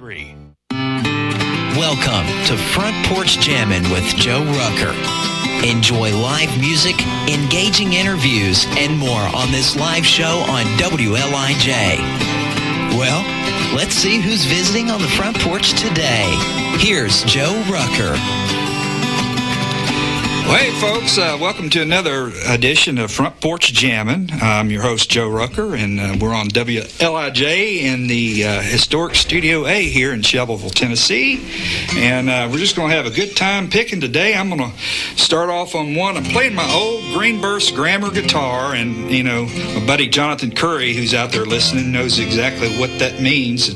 3. Welcome to Front Porch Jammin with Joe Rucker. Enjoy live music, engaging interviews, and more on this live show on WLIJ. Well, let's see who's visiting on the front porch today. Here's Joe Rucker. Well, hey, folks, welcome to another edition of Front Porch Jammin. I'm your host, Joe Rucker, and we're on WLIJ in the historic Studio A here in Shelbyville, Tennessee. And we're just going to have a good time picking today. I'm going to start off on one. I'm playing my old Greenburst Grammar guitar, and, you know, my buddy Jonathan Curry, who's out there listening, knows exactly what that means. It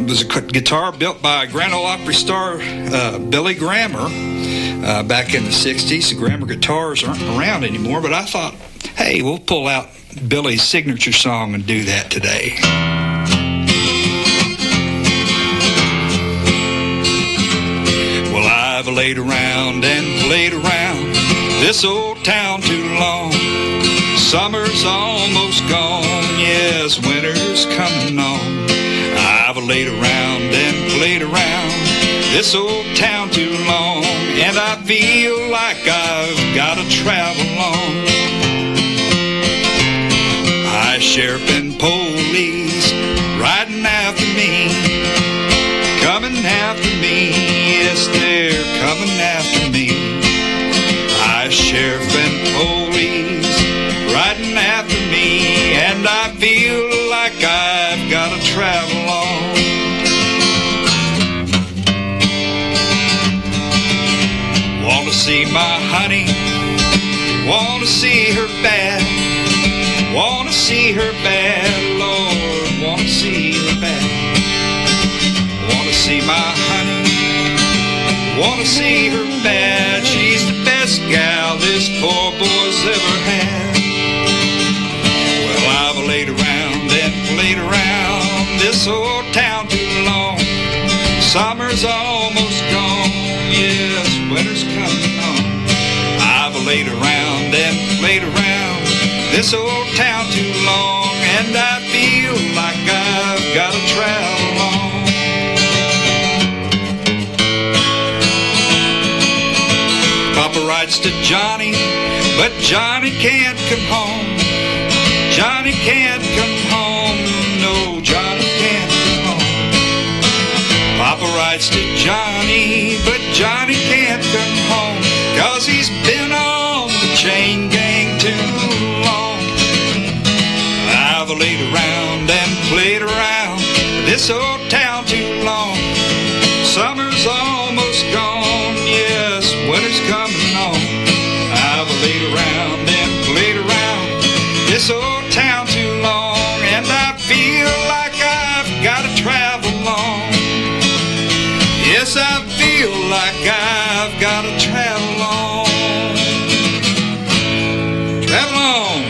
was a guitar built by Grand Ole Opry star Billy Grammer. Back in the 60s, the Grammar guitars aren't around anymore, but I thought, hey, we'll pull out Billy's signature song and do that today. Well, I've laid around and played around this old town too long. Summer's almost gone, yes, winter's coming on. I've laid around and played around this old town too long, and I feel like I've got to travel on. High sheriff and police riding after me, coming after me, yes, they're coming after me. High sheriff and police riding after me, and I feel like I've got to travel on. Want to see my honey, want to see her bad, want to see her bad, Lord, want to see her bad. Want to see my honey, want to see her bad, she's the best gal this poor boy's ever had. Well, I've laid around and played around this old town too long. Summer's almost gone, yes, winter's coming on. I've laid around and played around this old town too long, and I feel like I've got to travel on. Papa writes to Johnny, but Johnny can't come home. Johnny can't come home, no, Johnny can't come home. Papa writes to Johnny, but Johnny can't come home, 'cause he's been on the chain gang too long. I've laid around and played around this old town too long. Summer's almost gone, yes, winter's coming on. I've laid around and played around this old town too long, and I feel like I've got to travel on. Yes, I feel like I've got to travel on. Travel on.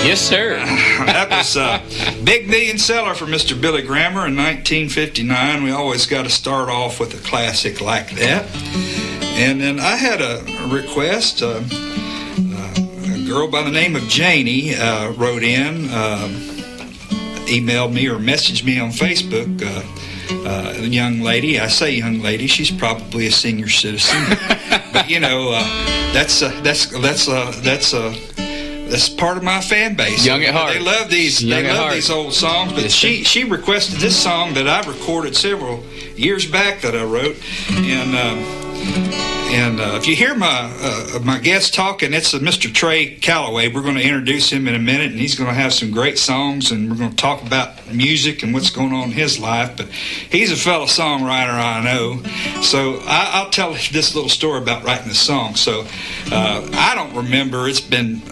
Yes, sir. That was a big million seller for Mr. Billy Grammer in 1959. We always got to start off with a classic like that. And then I had a request. A girl by the name of Janie wrote in, emailed me or messaged me on Facebook. A young lady, I say young lady, she's probably a senior citizen, but you know, that's part of my fan base. Young at heart. They love these. They love these old songs. But yes, she requested this song that I recorded several years back that I wrote, and if you hear my guest talking, it's Mr. Trey Calloway. We're going to introduce him in a minute, and he's going to have some great songs, and we're going to talk about music and what's going on in his life. But he's a fellow songwriter I know, so I'll tell this little story about writing this song. So I don't remember. It's been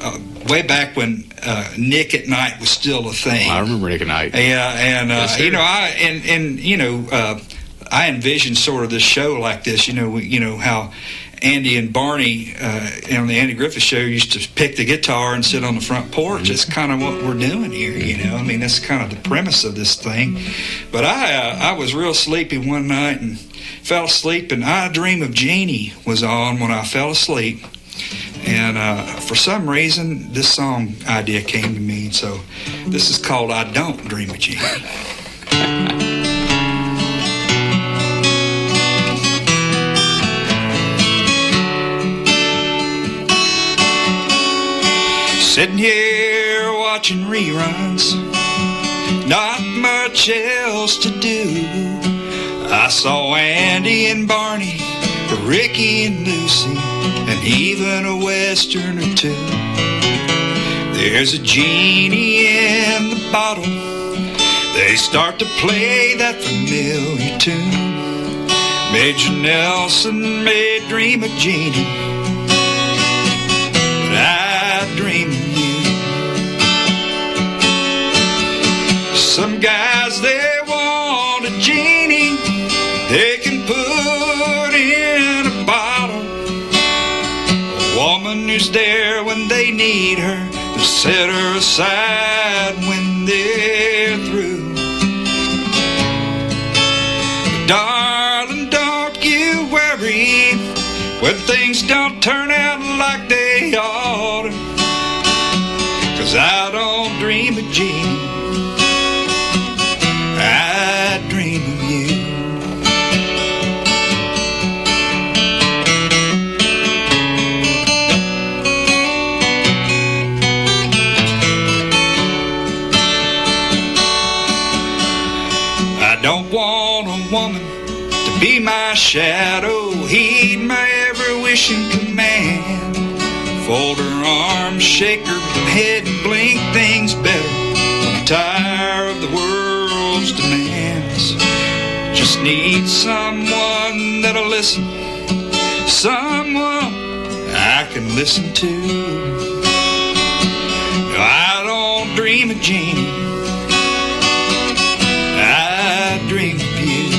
way back when Nick at Night was still a thing. I remember Nick at Night. Yeah, and yes, you know, I envisioned sort of this show like this. You know how Andy and Barney on the Andy Griffith Show used to pick the guitar and sit on the front porch. It's kind of what we're doing here, you know. I mean, that's kind of the premise of this thing. But I was real sleepy one night and fell asleep, and I Dream of Jeannie was on when I fell asleep. And for some reason, this song idea came to me. So this is called I Don't Dream of Jeannie. Sitting here watching reruns, not much else to do. I saw Andy and Barney, Ricky and Lucy, and even a Western or two. There's a genie in the bottle. They start to play that familiar tune. Major Nelson may dream of Jeannie, but I dream of you. Some guys, they want a genie they can put in a bottle. A woman who's there when they need her, to set her aside when they're through. Darling, don't you worry when things don't turn out like they ought to, 'cause I don't dream of Jeannie, I dream of you. I don't want a woman to be my shadow, heed my every wish and command, fold her arms, shake her head and blink things better when I'm tired of the world's demands. Just need someone that'll listen, someone I can listen to. No, I don't dream of Jeannie, I dream of you.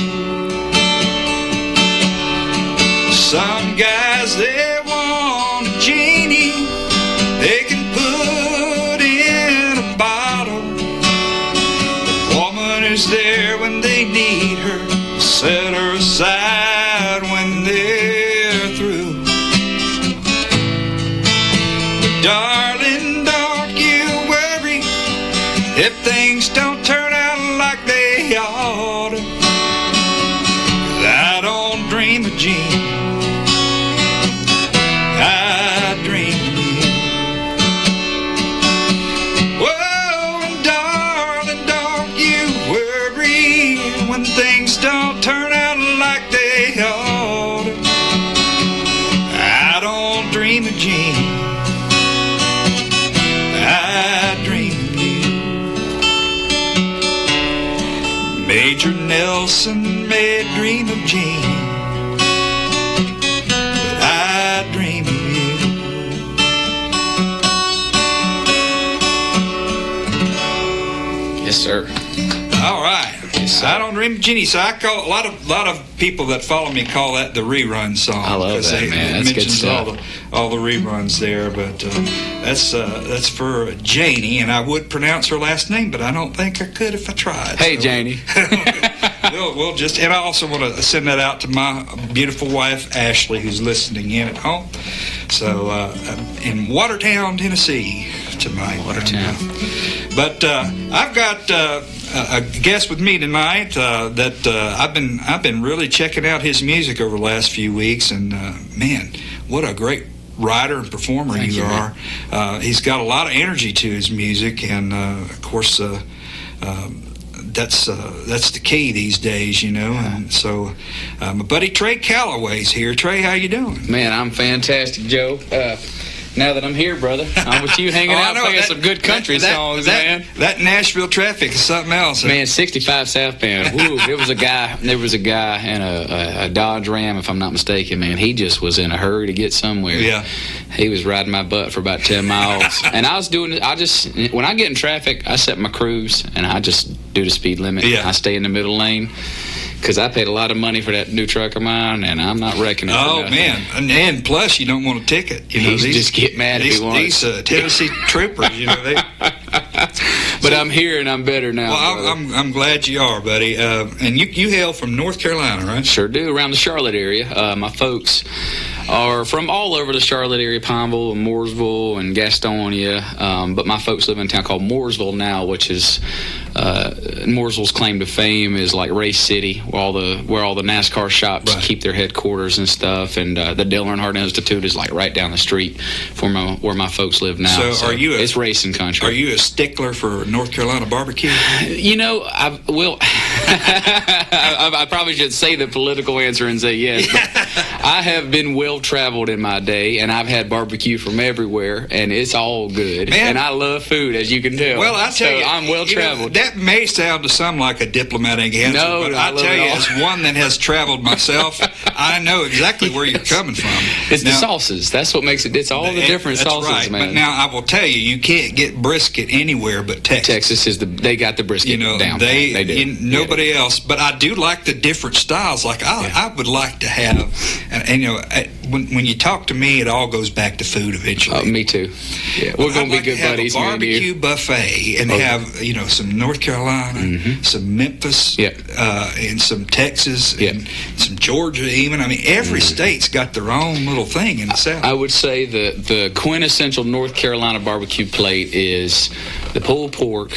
Some guys, they want a genie they can put in a bottle. The woman is there when they need her, set her aside when they're through. But darling, don't you worry if things don't turn out like they ought to, 'cause I don't dream of Jeannie, I dream of you. Whoa, and darling, don't you worry when things don't turn out like they ought to, I don't dream of Jeannie, I dream of you. Major Nelson may dream of Jeannie, but I dream of you. Yes, sir. All right. I don't dream of Jeannie. So I call a lot of people that follow me call that the rerun song. I love that, man. That's good stuff. All the reruns there, but that's for Janie, and I would pronounce her last name, but I don't think I could if I tried. Hey, so. Janie. We'll just, and I also want to send that out to my beautiful wife Ashley, who's listening in at home. So in Watertown, Tennessee tonight. Watertown. But I've got a guest with me tonight that I've been really checking out his music over the last few weeks, and man, what a great writer and performer you are. He's got a lot of energy to his music, and of course that's the key these days, you know. And so my buddy Trey Calloway's here. Trey, how you doing? Man, I'm fantastic, Joe. Now that I'm here, brother, I'm with you hanging out playing some good country songs, man. That Nashville traffic is something else. Man, 65 southbound. Woo, there was a guy in a Dodge Ram, if I'm not mistaken, man. He just was in a hurry to get somewhere. Yeah. He was riding my butt for about 10 miles. And when I get in traffic, I set my cruise, and I just do the speed limit. Yeah. I stay in the middle lane. Because I paid a lot of money for that new truck of mine, and I'm not reckoning. Oh, man. And plus, you don't want a ticket. You know, just get mad if he wants. These Tennessee troopers, you know, they... But I'm here, and I'm better now. Well, I'm glad you are, buddy. And you hail from North Carolina, right? Sure do, around the Charlotte area. My folks are from all over the Charlotte area, Pineville and Mooresville and Gastonia. But my folks live in a town called Mooresville now, which is Mooresville's claim to fame is like Race City, where all the NASCAR shops keep their headquarters and stuff. And the Dale Earnhardt Institute is like right down the street from where my folks live now. So it's racing country. Are you a stickler for North Carolina barbecue? I probably should say the political answer and say yes. But I have been well traveled in my day, and I've had barbecue from everywhere, and it's all good. Man, and I love food, as you can tell. Well, I tell you, I'm well traveled. That may sound to some like a diplomatic answer, but I tell you, as one that has traveled myself, I know exactly where you're coming from. It's the sauces. That's what makes it. It's all the different sauces, right. man. But now I will tell you, you can't get brisket anywhere but Texas. Texas they got the brisket down. They do. Nobody else. But I do like the different styles. Like I would like to have, when you talk to me, it all goes back to food eventually. Me too. Yeah, we're going to be good buddies. A barbecue buffet and have some North Carolina, some Memphis, and some Texas, and some Georgia. Even every state's got their own little thing in the South. I would say the quintessential North Carolina barbecue plate is the pulled pork,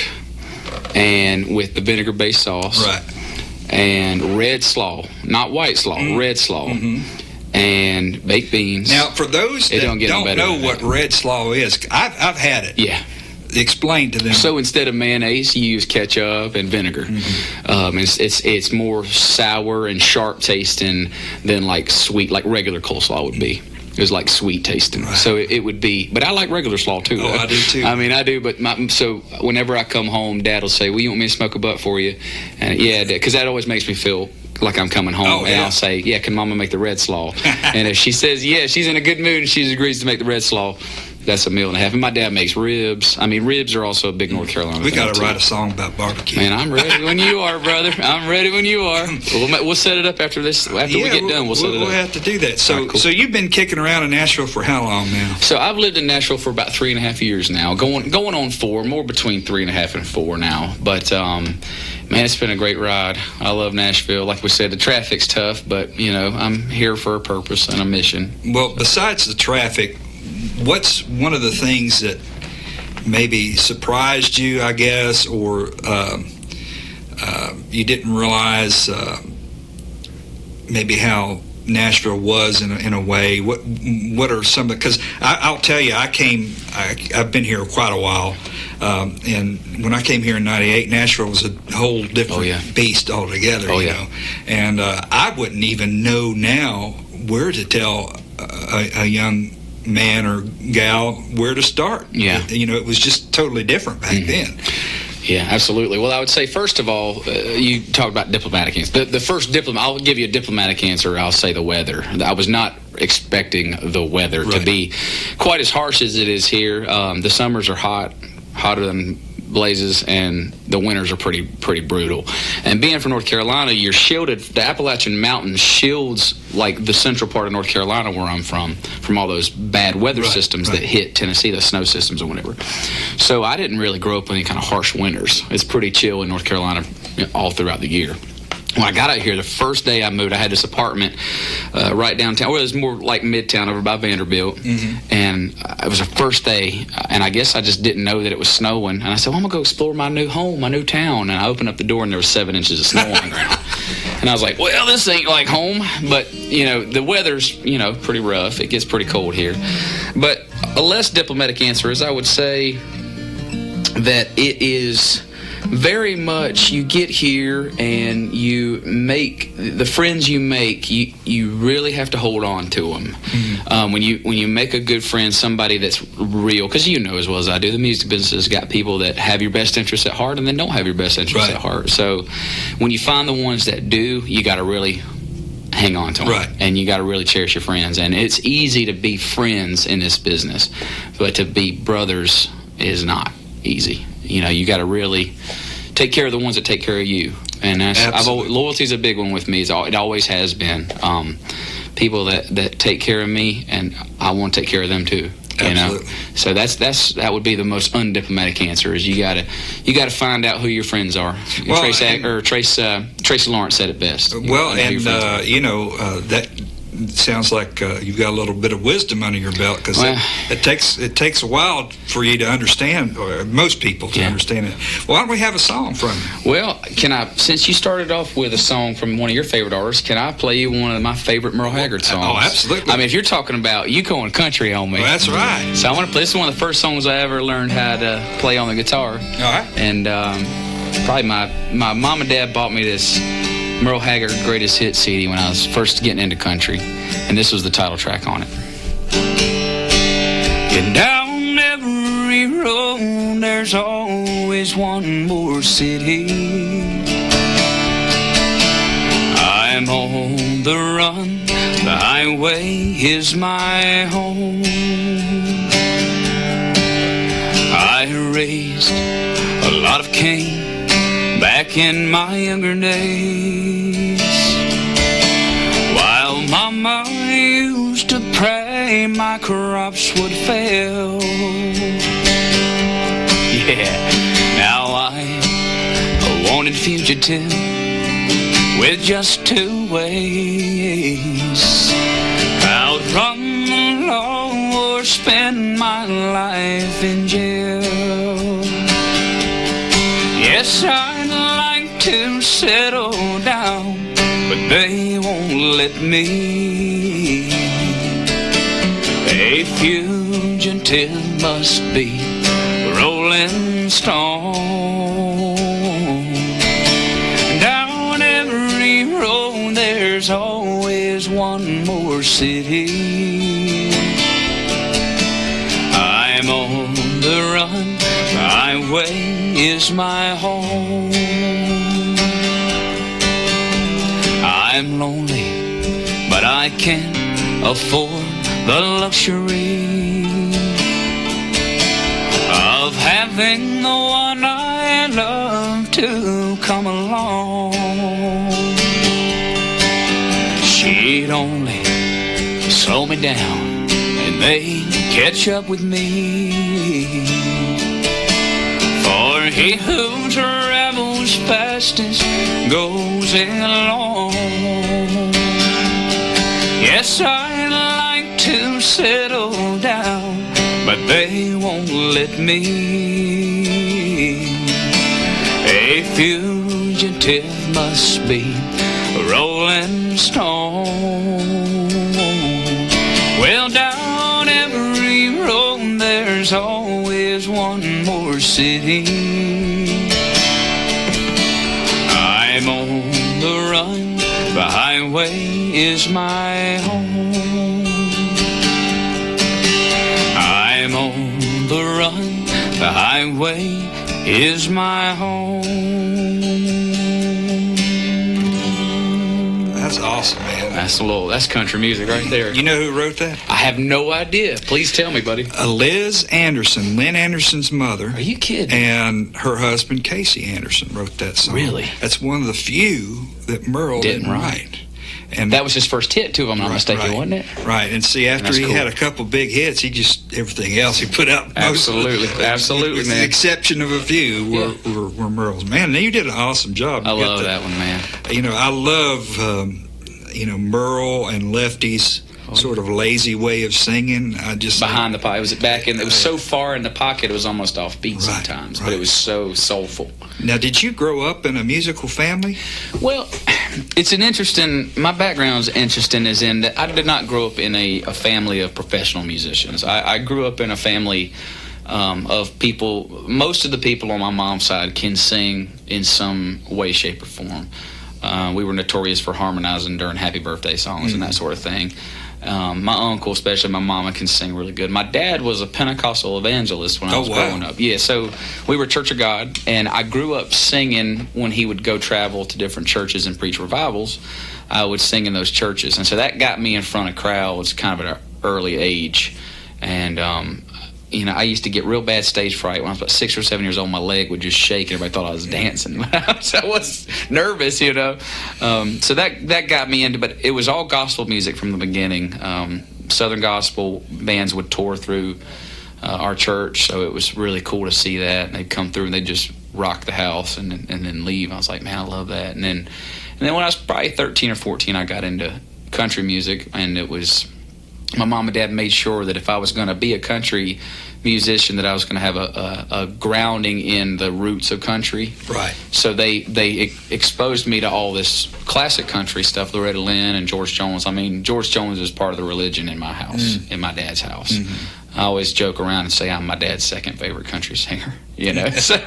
and with the vinegar-based sauce, right, and red slaw, not white slaw, red slaw. And baked beans. Now, for those that don't know what red slaw is, I've had it. Yeah. Explain to them. So instead of mayonnaise, you use ketchup and vinegar. It's more sour and sharp tasting than like sweet, like regular coleslaw would be. It was like sweet tasting. Right. So it would be, but I like regular slaw too. Oh, I do too. I do, but so whenever I come home, Dad will say, "Well, you want me to smoke a butt for you?" And yeah, because that always makes me feel like I'm coming home. And I'll say, "Yeah, can Mama make the red slaw?" And if she says yes, she's in a good mood and she agrees to make the red slaw, that's a meal and a half. And my dad makes ribs. Ribs are also a big North Carolina We got to write a song about barbecue. Man, I'm ready when you are, brother. I'm ready when you are. We'll set it up after this. After we get done, we'll set it up. We'll have to do that. So, right, cool. So you've been kicking around in Nashville for how long now? So I've lived in Nashville for about 3.5 years now. Going on 4, more between 3.5 and 4 now. But man, it's been a great ride. I love Nashville. Like we said, the traffic's tough, but I'm here for a purpose and a mission. Well, besides the traffic, what's one of the things that maybe surprised you, I guess, or you didn't realize maybe how Nashville was in a way? What are some of the, because I'll tell you, I've been here quite a while, and when I came here in '98, Nashville was a whole different beast altogether. You know, and I wouldn't even know now where to tell a young man or gal where to start. It was just totally different back then. Yeah, absolutely. Well, I would say, first of all, you talked about diplomatic answer. The first I'll give you a diplomatic answer. I'll say the weather. I was not expecting the weather to be quite as harsh as it is here. The summers are hotter than blazes, and the winters are pretty brutal. And being from North Carolina, you're shielded. The Appalachian Mountains shields like the central part of North Carolina where I'm from all those bad weather systems that hit Tennessee, the snow systems or whatever. So I didn't really grow up with any kind of harsh winters. It's pretty chill in North Carolina all throughout the year. When I got out here, the first day I moved, I had this apartment right downtown. Well, it was more like Midtown over by Vanderbilt. And it was the first day, and I guess I just didn't know that it was snowing. And I said, well, I'm going to go explore my new home, my new town. And I opened up the door, and there was 7 inches of snow on the ground. And I was like, well, this ain't like home. But, the weather's, pretty rough. It gets pretty cold here. But a less diplomatic answer is I would say that it is very much, you get here and you make the friends you make, you really have to hold on to them. When you make a good friend, somebody that's real, because as well as I do, the music business has got people that have your best interests at heart and then don't have your best interests at heart. So when you find the ones that do, you got to really hang on to them, and you got to really cherish your friends. And it's easy to be friends in this business, but to be brothers is not easy. You got to really take care of the ones that take care of you, and loyalty's a big one with me. It always has been. People that take care of me, and I want to take care of them too. So that would be the most undiplomatic answer. Is you got to find out who your friends are. Tracy Lawrence said it best. Well, and that it sounds like you've got a little bit of wisdom under your belt, because it takes a while for you to understand, or most people to understand it. Why don't we have a song from you? Well, since you started off with a song from one of your favorite artists, can I play you one of my favorite Merle Haggard songs? Oh, absolutely. I mean, if you're talking about you going country on me. Well, that's right. So I want to play. This is one of the first songs I ever learned how to play on the guitar. All right. And probably my mom and dad bought me this Merle Haggard Greatest Hits CD when I was first getting into country, and this was the title track on it. And down every road there's always one more city. I'm on the run, the highway is my home. I raised a lot of cane back in my younger days, while Mama used to pray my crops would fail. Yeah, now I'm a wanted fugitive with just two ways: outrun the law or spend my life in jail. Yes, I'd like to settle down, but they won't let me. A fugitive must be a rolling stone. Down every road there's always one more city. I'm on the run, the highway is my home. I'm lonely, but I can't afford the luxury of having the one I love to come along. She'd only slow me down and they'd catch up with me. For he who travels fastest goes along. Yes, I'd like to settle down, but they won't let me. A fugitive must be a rolling stone. Well, down every road there's always one more city. I'm on the run, the highway is my home. I'm on the run, the highway is my home. That's awesome, man. That's country music right there. You know who wrote that? I have no idea. Please tell me, buddy. Liz Anderson, Lynn Anderson's mother. Are you kidding? And her husband, Casey Anderson, wrote that song. Really? That's one of the few that Merle didn't write. And that was his first hit, too, if I'm not mistaken, wasn't it? Right. And see, after he had a couple big hits, everything else he put out. Absolutely, man. With the exception of a few were Merle's. Man, you did an awesome job. I love that one, man. You know, I love, Merle and Lefty's sort of lazy way of singing. Behind the pocket. It was so far in the pocket, it was almost offbeat sometimes, but it was so soulful. Now, did you grow up in a musical family? Well, my background's interesting is in that I did not grow up in a family of professional musicians. I grew up in a family of people. Most of the people on my mom's side can sing in some way, shape, or form. We were notorious for harmonizing during happy birthday songs and that sort of thing. My uncle, especially my mama, can sing really good. My dad was a Pentecostal evangelist when I was growing up. Yeah, so we were Church of God, and I grew up singing when he would go travel to different churches and preach revivals. I would sing in those churches, and so that got me in front of crowds kind of at an early age. And I used to get real bad stage fright when I was about 6 or 7 years old. My leg would just shake, and everybody thought I was dancing. So I was nervous, So that got me into, but it was all gospel music from the beginning. Southern gospel bands would tour through our church, so it was really cool to see that. And they'd come through and they'd just rock the house and then leave. I was like, man, I love that. And then when I was probably 13 or 14, I got into country music, and it was my mom and dad made sure that if I was going to be a country musician, that I was going to have a grounding in the roots of country. Right. So they exposed me to all this classic country stuff, Loretta Lynn and George Jones. I mean, George Jones is part of the religion in my house, in my dad's house. I always joke around and say I'm my dad's second favorite country singer, you know. So,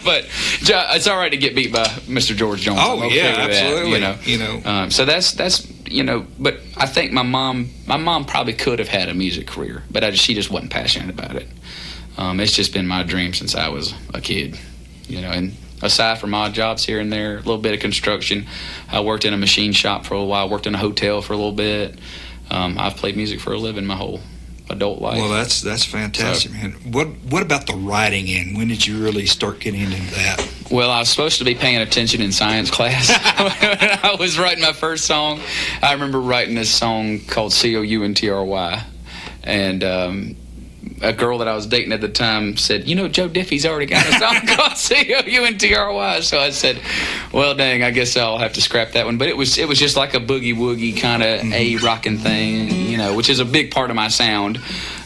but it's all right to get beat by Mr. George Jones. Oh, yeah, absolutely. That, you know. So that's you know. But I think my mom probably could have had a music career, but she just wasn't passionate about it. It's just been my dream since I was a kid, you know. And aside from odd jobs here and there, a little bit of construction, I worked in a machine shop for a while. Worked in a hotel for a little bit. I've played music for a living my whole adult life. Well, that's fantastic, man. What about the writing end? When did you really start getting into that? Well, I was supposed to be paying attention in science class when I was writing my first song. I remember writing this song called Country, and a girl that I was dating at the time said, you know, Joe Diffie's already got a song called Country. So I said, well, dang, I guess I'll have to scrap that one. But it was just like a boogie-woogie kind of rockin' thing, you know, which is a big part of my sound,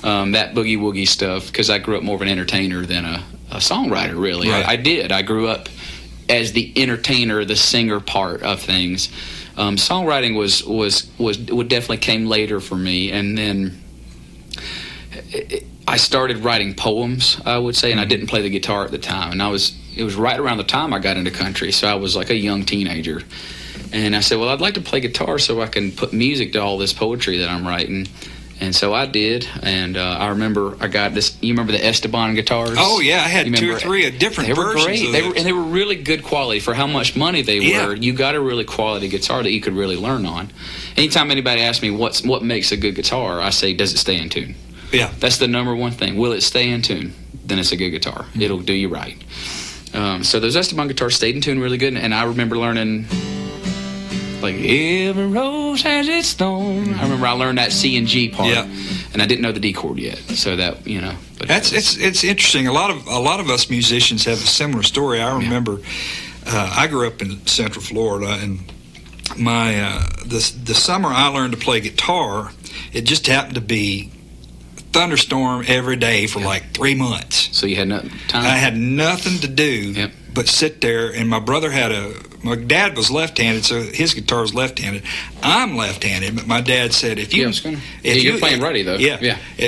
that boogie-woogie stuff, because I grew up more of an entertainer than a songwriter, really. Right. I did. I grew up as the entertainer, the singer part of things. Songwriting would definitely came later for me, and then I started writing poems, I would say, and I didn't play the guitar at the time. And it was right around the time I got into country, so I was like a young teenager. And I said, well, I'd like to play guitar so I can put music to all this poetry that I'm writing. And so I did, and I remember I got this. You remember the Esteban guitars? Oh yeah, I had 2 or 3 different versions. They were great. They were really good quality for how much money they were. You got a really quality guitar that you could really learn on. Anytime anybody asks me what makes a good guitar, I say, does it stay in tune? Yeah, that's the number one thing. Will it stay in tune? Then it's a good guitar. It'll do you right. So those Esteban guitars stayed in tune really good, and I remember learning, like, every rose has its thorn. I remember I learned that C and G part, and I didn't know the D chord yet. So that, you know, but it's interesting. A lot of us musicians have a similar story. I remember I grew up in Central Florida, and my the summer I learned to play guitar, it just happened to be thunderstorm every day for like 3 months. So you had no time? I had nothing to do but sit there, and my brother my dad was left-handed, so his guitar was left-handed. I'm left-handed, but my dad said, you're playing righty, though.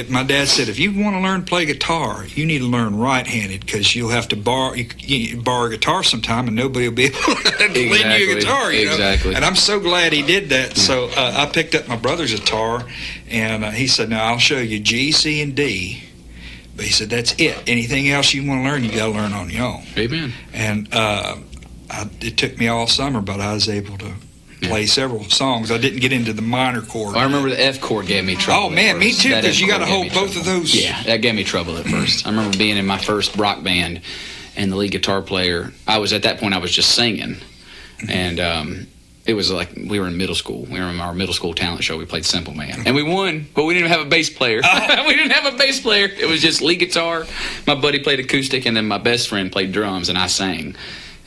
My dad said, if you want to learn to play guitar, you need to learn right-handed, because you'll have to borrow a guitar sometime, and nobody will be able to lend you a guitar. You know? And I'm so glad he did that. So I picked up my brother's guitar, and he said, now I'll show you G, C, and D. But he said, that's it. Anything else you want to learn, you got to learn on your own. Amen. And it took me all summer, but I was able to play several songs. I didn't get into the minor chord. I remember the F chord gave me trouble. Oh, man, me too, because you got to hold both of those. Yeah, that gave me trouble at first. I remember being in my first rock band, and the lead guitar player, at that point, I was just singing. And it was like we were in middle school. We were in our middle school talent show. We played Simple Man. And we won, but we didn't have a bass player. We didn't have a bass player. It was just lead guitar. My buddy played acoustic, and then my best friend played drums, and I sang.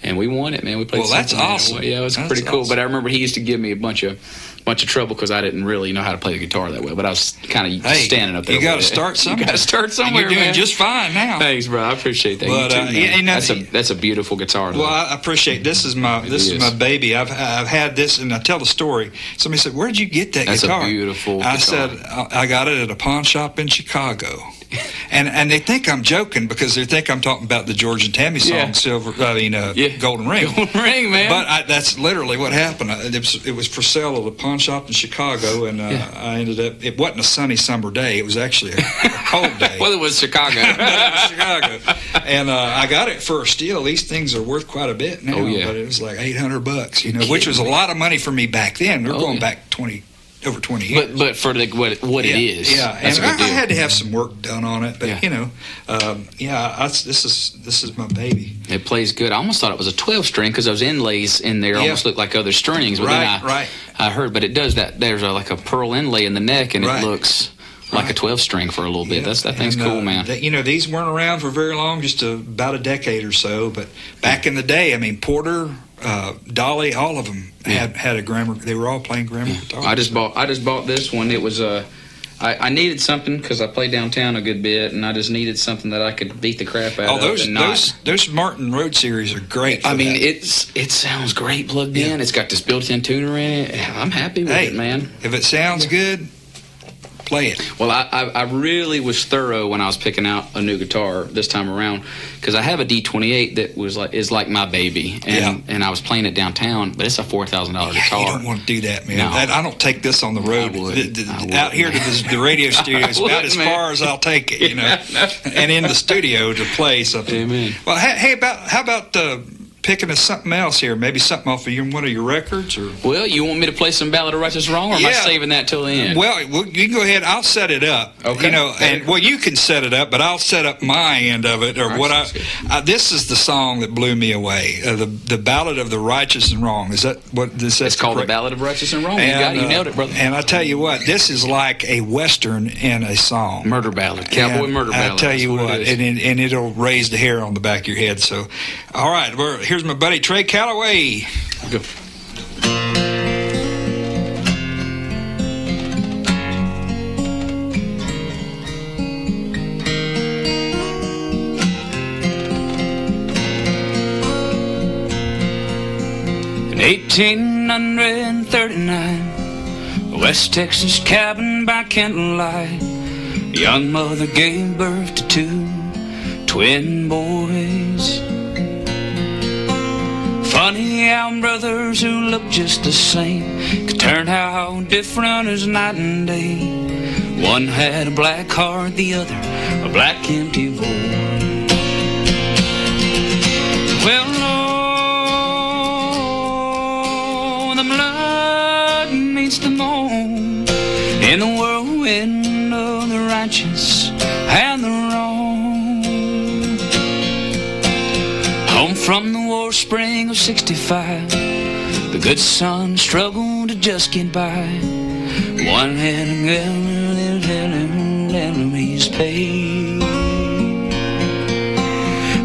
And we won it, man. We played. Well, that's awesome. Yeah, it was pretty cool. Awesome. But I remember he used to give me a bunch of trouble because I didn't really know how to play the guitar that well. But I was kind of standing up there. You got to start somewhere. You got to start somewhere. And you're doing man. just fine now. Thanks, bro. I appreciate that. But you too, that's a beautiful guitar. Well, I appreciate. This is my baby. I've had this, and I tell the story. Somebody said, "Where'd you get that guitar?" That's a beautiful guitar. I said, "I got it at a pawn shop in Chicago." And they think I'm joking because they think I'm talking about the George and Tammy song, Golden Ring. Golden Ring, man. But that's literally what happened. It was for sale at a pawn shop in Chicago, and I ended up. It wasn't a sunny summer day. It was actually a cold day. Well, it was Chicago. And I got it for a steal. These things are worth quite a bit now. But it was like $800, which was a lot of money for me back then. We're going back over 20 years. But for what it is. Yeah, and I had to have some work done on it, but this is my baby. It plays good. I almost thought it was a 12-string because those inlays in there almost look like other strings. But then I heard, but it does that. There's like a pearl inlay in the neck, and it looks like a 12-string for a little bit. That thing's cool, man. These weren't around for very long, just about a decade or so. But back in the day, I mean, Porter Dolly, all of them had a Grammer. They were all playing Grammer guitar. I just bought this one. It was I needed something because I play downtown a good bit, and I just needed something that I could beat the crap out of. Those Martin Road series are great. I mean, it sounds great plugged in. It's got this built-in tuner in it. I'm happy with it, man. If it sounds good, play it. Well, I really was thorough when I was picking out a new guitar this time around, because I have a D28 that is like my baby, and I was playing it downtown, but it's a $4,000 guitar. You don't want to do that, man. No. I don't take this on the road. Out here to the radio studio is about as far as I'll take it, you know. And in the studio to play something. Amen. Well, how about picking us something else here? Maybe something off of one of your records? Or well, you want me to play some Ballad of Righteous Wrong, or am I saving that till the end? Well, you can go ahead. I'll set it up. Okay. You know, you can set it up, but I'll set up my end of it, or what this is the song that blew me away. The Ballad of the Righteous and Wrong. Is that what this is? It's called the Ballad of Righteous and Wrong. You nailed it, brother. And I tell you what, this is like a Western in a song. Murder ballad, cowboy murder ballad. I tell you what, and it'll raise the hair on the back of your head. So, all right, here's my buddy Trey Calloway. Go. In 1839, West Texas cabin by candlelight, a young mother gave birth to 2 twin boys. Funny how brothers who look just the same could turn how different as night and day. One had a black heart, the other a black empty void. Well, oh, the blood meets the moan in the whirlwind of the righteous and the wrong. Home from the war spring of 65, the good son struggled to just get by. One had his pay.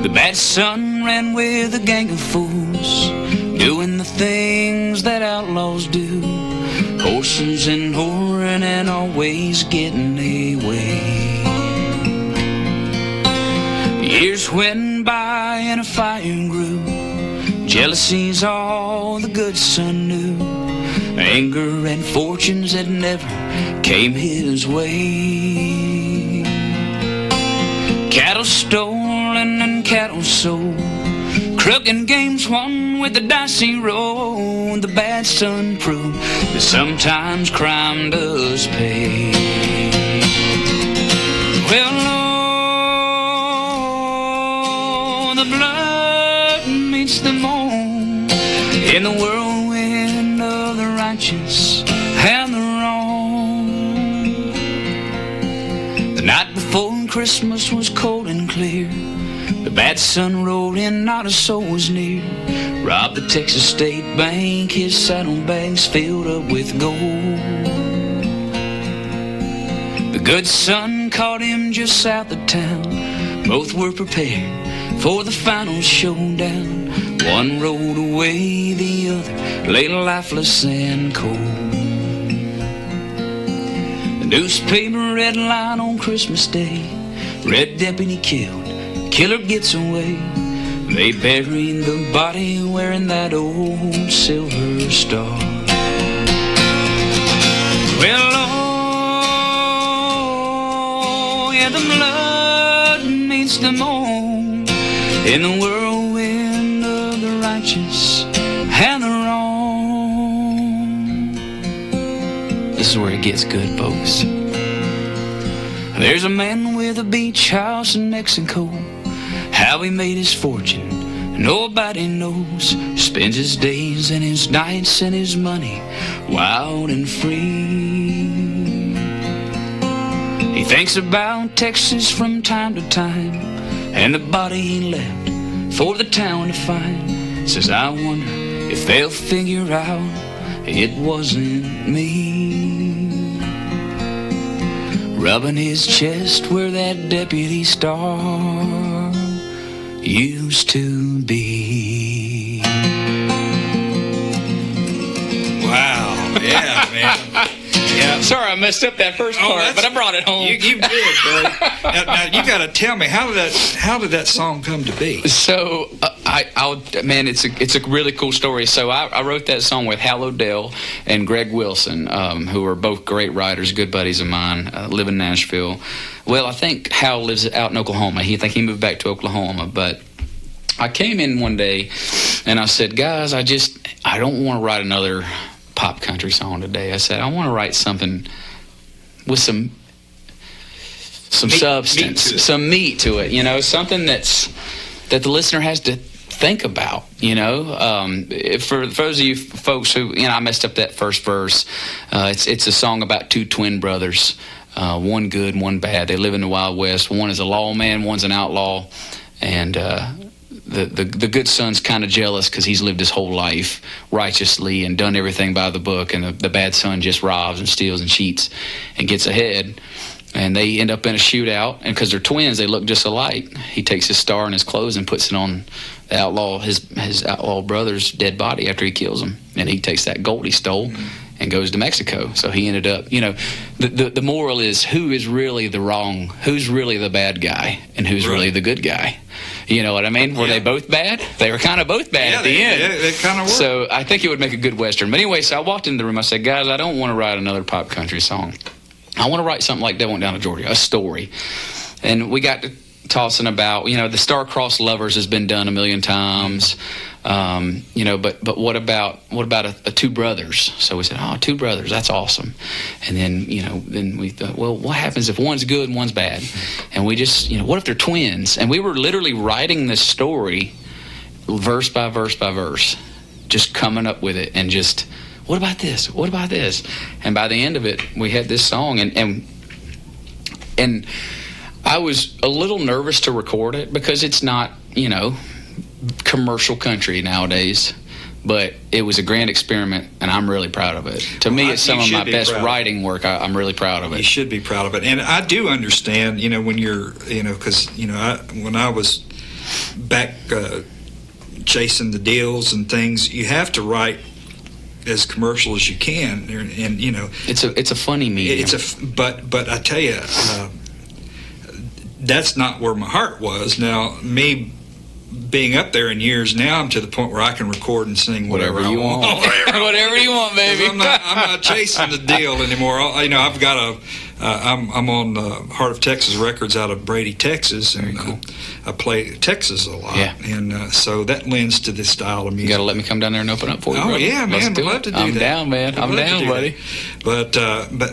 The bad son ran with a gang of fools, doing the things that outlaws do. Horses and whoring and always getting away. Years went by and a fire grew. Jealousy's all the good son knew. Anger and fortunes that never came his way. Cattle stolen and cattle sold, crooked games won with the dice he rolled. The bad son proved that sometimes crime does pay. Well, oh, the blood meets the moan in the whirlwind of the righteous and the wrong. The night before Christmas was cold and clear. The bad sun rolled in, not a soul was near. Robbed the Texas State Bank, his saddlebags filled up with gold. The good son caught him just south of town. Both were prepared for the final showdown. One rolled away, the other lay lifeless and cold. The newspaper read line on Christmas Day: Red deputy killed, killer gets away. They buried the body wearing that old silver star. Well, oh, yeah, the blood meets the moan in the whirlwind of the righteous and the wrong. This is where it gets good, folks. There's a man with a beach house in Mexico. How he made his fortune, nobody knows. Spends his days and his nights and his money wild and free. He thinks about Texas from time to time, and the body he left for the town to find. Says, I wonder if they'll figure out it wasn't me. Rubbing his chest where that deputy star used to be. Yeah, man. Yeah. Sorry, I messed up that first part, but I brought it home. You did, buddy. Now you got to tell me how did that song come to be? So it's a really cool story. So I wrote that song with Hal O'Dell and Greg Wilson, who are both great writers, good buddies of mine, live in Nashville. Well, I think Hal lives out in Oklahoma. He moved back to Oklahoma, but I came in one day and I said, guys, I don't want to write another pop country song today. I said, I want to write something with some substance, some meat to it, something that the listener has to think about, For those of you folks who, I messed up that first verse. It's a song about two twin brothers, one good, one bad. They live in the Wild West. One is a lawman, one's an outlaw, and the good son's kind of jealous because he's lived his whole life righteously and done everything by the book, and the bad son just robs and steals and cheats and gets ahead. And they end up in a shootout, and because they're twins, they look just alike. He takes his star and his clothes and puts it on the outlaw, his outlaw brother's dead body after he kills him, and he takes that gold he stole and goes to Mexico. So he ended up, the moral is who's really the bad guy and who's really the good guy. You know what I mean? Were they both bad? They were kind of both bad at the end. Yeah, they kind of were. So I think it would make a good Western. But anyway, so I walked into the room. I said, guys, I don't want to write another pop country song. I want to write something like They Went Down to Georgia, a story. And we got to tossing about, the Star-Crossed Lovers has been done a million times. But what about a two brothers? So we said, two brothers, that's awesome. And then, then we thought, well, what happens if one's good and one's bad? And we just, what if they're twins? And we were literally writing this story verse by verse by verse, just coming up with it and just, what about this? What about this? And by the end of it, we had this song, and I was a little nervous to record it because it's not, commercial country nowadays, but it was a grand experiment, and I'm really proud of it. To me, it's some of my best writing work. I'm really proud of it. You should be proud of it. And I do understand, when you're, because, when I was back chasing the deals and things, you have to write as commercial as you can, and it's a funny medium. But I tell you, that's not where my heart was. Now, me being up there in years, now I'm to the point where I can record and sing whatever you want. Whatever you want, baby. I'm not chasing the deal anymore. I've got I'm on Heart of Texas Records out of Brady, Texas, and cool. I play Texas a lot, and so that lends to this style of music. You got to let me come down there and open up for you. Oh, brother. Yeah, man, I'd love to do that. I'm down, man. I'm down, buddy. But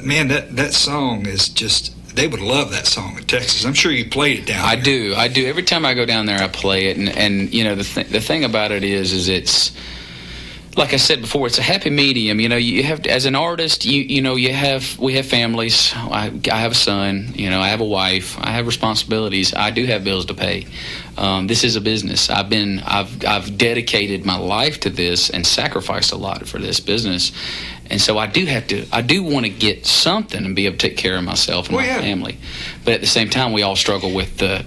man, that song is just. They would love that song in Texas. I'm sure you played it down there. I do. Every time I go down there, I play it. And the thing about it is it's, like I said before, it's a happy medium. You have to, as an artist, we have families. I have a son. I have a wife. I have responsibilities. I do have bills to pay. This is a business. I've dedicated my life to this and sacrificed a lot for this business. And so I do want to get something and be able to take care of myself and my family. But at the same time, we all struggle with the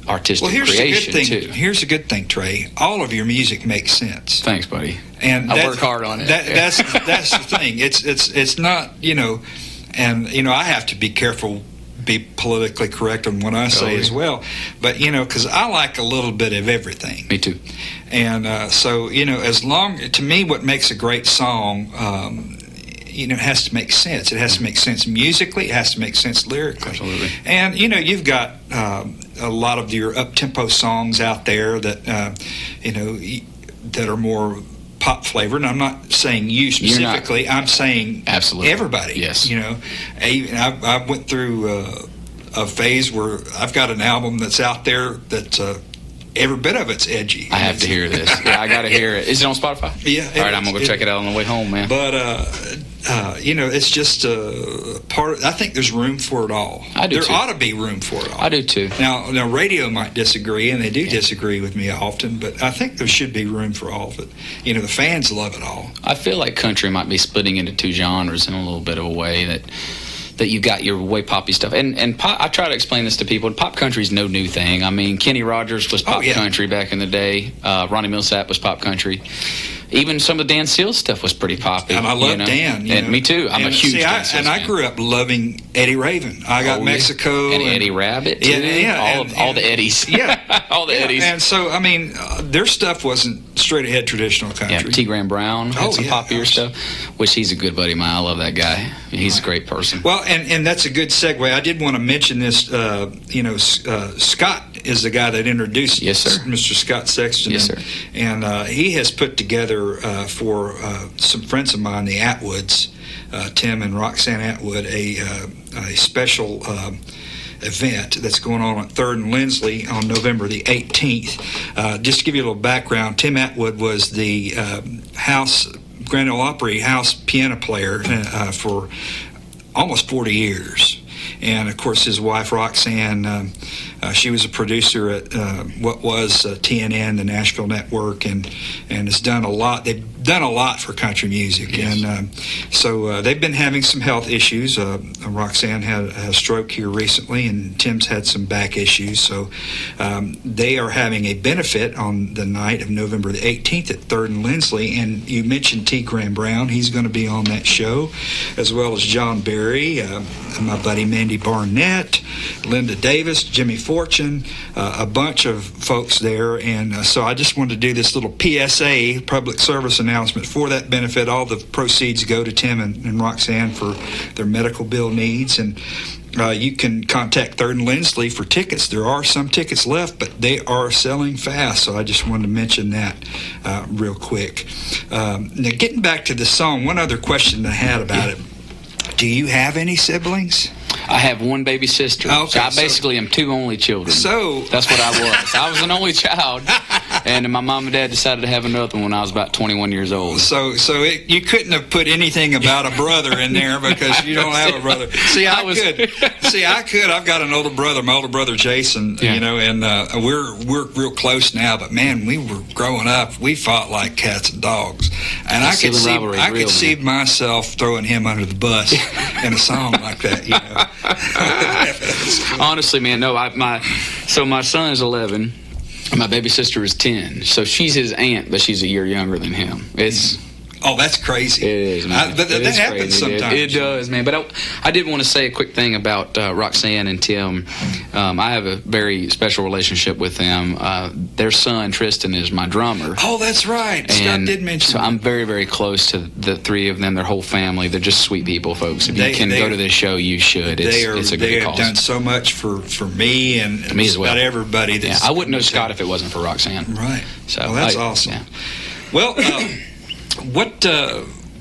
artistic creation, too. Here's a good thing, Trey. All of your music makes sense. Thanks, buddy. And I work hard on it. That's the thing. It's not, and, I have to be careful, be politically correct on what I say as well. But, because I like a little bit of everything. Me too. And so, to me, what makes a great song, it has to make sense. It has to make sense musically. It has to make sense lyrically. Absolutely. And, you've got a lot of your up-tempo songs out there that, that are more pop flavored. And I'm not saying you specifically. I'm saying absolutely everybody. Yes. I went through a phase where I've got an album that's out there that's every bit of it's edgy. I have to hear this. Yeah, I got to hear it. Is it on Spotify? Yeah. All right, I'm going to go check it out on the way home, man. But, it's just a part of, I think there's room for it all. I do, there too. ought to be room for it all. I do, too. Now radio might disagree, and they do disagree with me often, but I think there should be room for all of it. The fans love it all. I feel like country might be splitting into two genres in a little bit of a way that you got your way poppy stuff. And pop, I try to explain this to people. Pop country is no new thing. I mean, Kenny Rogers was pop country back in the day. Ronnie Millsap was pop country. even some of Dan Seals stuff was pretty popular. And I love Dan. And me too. I'm a huge Dan Seals fan. I grew up loving Eddie Raven. I got Mexico. And Eddie Rabbit, too. All the Eddies. Yeah. all the Eddies. And so, I mean, their stuff wasn't straight ahead traditional country. Yeah, T. Graham Brown had some popular stuff, which he's a good buddy of mine. I love that guy. He's a great person. Well, and that's a good segue. I did want to mention this. Scott is the guy that introduced Mr. Scott Sexton. Yes, sir. And he has put together for some friends of mine, the Atwoods, Tim and Roxanne Atwood, a special event that's going on at 3rd and Lindsley on November the 18th. Just to give you a little background, Tim Atwood was the Grand Ole Opry house piano player for almost 40 years. And, of course, his wife, Roxanne, she was a producer at what was TNN, the Nashville Network, and has done a lot. They've done a lot for country music. Yes. And so they've been having some health issues. Roxanne had a stroke here recently, and Tim's had some back issues. So they are having a benefit on the night of November the 18th at 3rd and Lindsley. And you mentioned T. Graham Brown. He's going to be on that show, as well as John Berry, my buddy Mandy Barnett, Linda Davis, Jimmy Fortune, a bunch of folks there. And so I just wanted to do this little PSA, public service announcement for that benefit. All the proceeds go to Tim and Roxanne for their medical bill needs. And you can contact 3rd and Lindsley for tickets. There are some tickets left, but they are selling fast. So I just wanted to mention that real quick. Now, getting back to the song, one other question I had about it. Do you have any siblings? I have one baby sister. Okay, so I basically am 2 only children. So that's what I was. I was an only child, and my mom and dad decided to have another one when I was about 21 years old. So you couldn't have put anything about a brother in there because you don't have a brother. See, I could. I've got an older brother, my older brother Jason. Yeah. And we're real close now. But man, we were growing up. We fought like cats and dogs, and I could see myself throwing him under the bus in a song like that. Honestly, man, no. My son is 11. My baby sister is 10. So she's his aunt, but she's a year younger than him. Oh, that's crazy. It is, man. That happens sometimes. It does, man. But I did want to say a quick thing about Roxanne and Tim. I have a very special relationship with them. Their son, Tristan, is my drummer. Oh, that's right. Scott did mention so that. I'm very, very close to the 3 of them, their whole family. They're just sweet people, folks. If you can go to this show, you should. It's a good cause. They have done so much for me and me as well. About everybody. I wouldn't know Scott if it wasn't for Roxanne. Right. So well, that's awesome. Yeah. Well,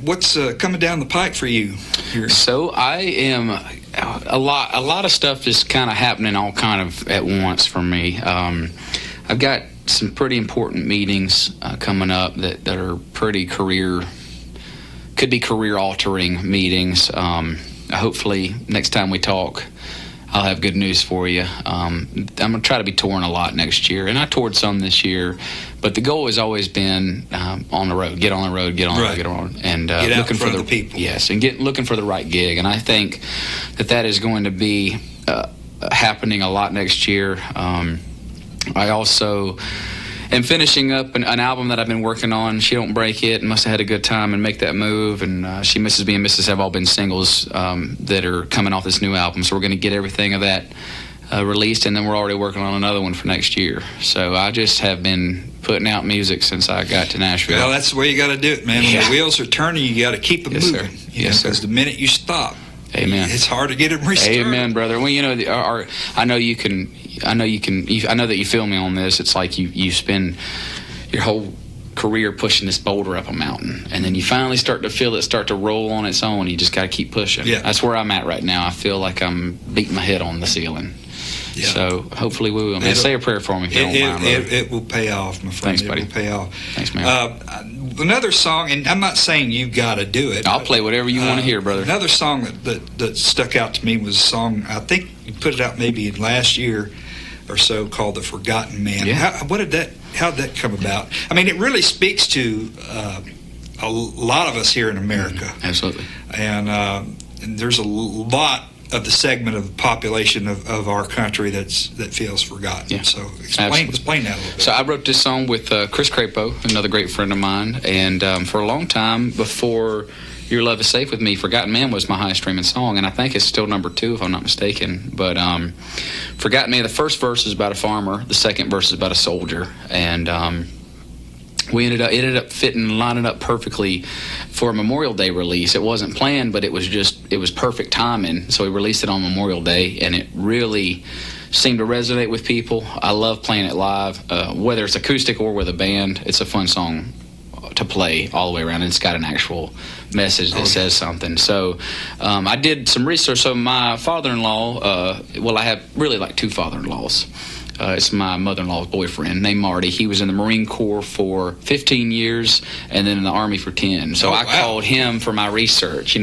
what's coming down the pike for you here? So I am a lot of stuff is kind of happening all kind of at once for me. I've got some pretty important meetings coming up that are pretty could be career altering meetings. Hopefully next time we talk, I'll have good news for you. I'm going to try to be touring a lot next year, and I toured some this year, but the goal has always been on the road, get on the road, and get out looking in front for of the people. Yes, and looking for the right gig, and I think that is going to be happening a lot next year. I also am finishing up an album that I've been working on. She Don't Break It, must have had a good time and make that move. And She Misses Me and Misses have all been singles that are coming off this new album. So we're going to get everything of that released, and then we're already working on another one for next year. So I just have been putting out music since I got to Nashville. Well, that's the way you got to do it, man. When the wheels are turning, you got to keep them moving. Yes, sir. Because the minute you stop, amen, it's hard to get them restarted. Amen, brother. Well, I know that you feel me on this. It's like you spend your whole career pushing this boulder up a mountain, and then you finally start to feel it start to roll on its own. You just got to keep pushing. Yeah. That's where I'm at right now. I feel like I'm beating my head on the ceiling. Yeah. So hopefully we will. Man, say a prayer for me if you don't mind. It will pay off, my friend. Thanks, buddy. It will pay off. Thanks, man. Another song, and I'm not saying you've got to do it. I'll play whatever you want to hear, brother. Another song that stuck out to me was a song, I think you put it out maybe last year or so, called The Forgotten Man. Yeah. How did that come about? I mean, it really speaks to a lot of us here in America. Absolutely. And there's a lot of the segment of the population of our country that feels forgotten. Yeah. So explain that a little bit. So I wrote this song with Chris Crapo, another great friend of mine, and for a long time before Your Love Is Safe With Me, Forgotten Man was my highest streaming song, and I think it's still number 2 if I'm not mistaken. But Forgotten Man, the first verse is about a farmer, the second verse is about a soldier, and we ended up lining up perfectly for a Memorial Day release. It wasn't planned, but it was perfect timing. So we released it on Memorial Day, and it really seemed to resonate with people. I love playing it live, whether it's acoustic or with a band. It's a fun song to play all the way around, and it's got an actual message that says something. So I did some research. So my father-in-law, I have really like 2 father-in-laws. It's my mother-in-law's boyfriend named Marty. He was in the Marine Corps for 15 years and then in the Army for 10. So I called him for my research.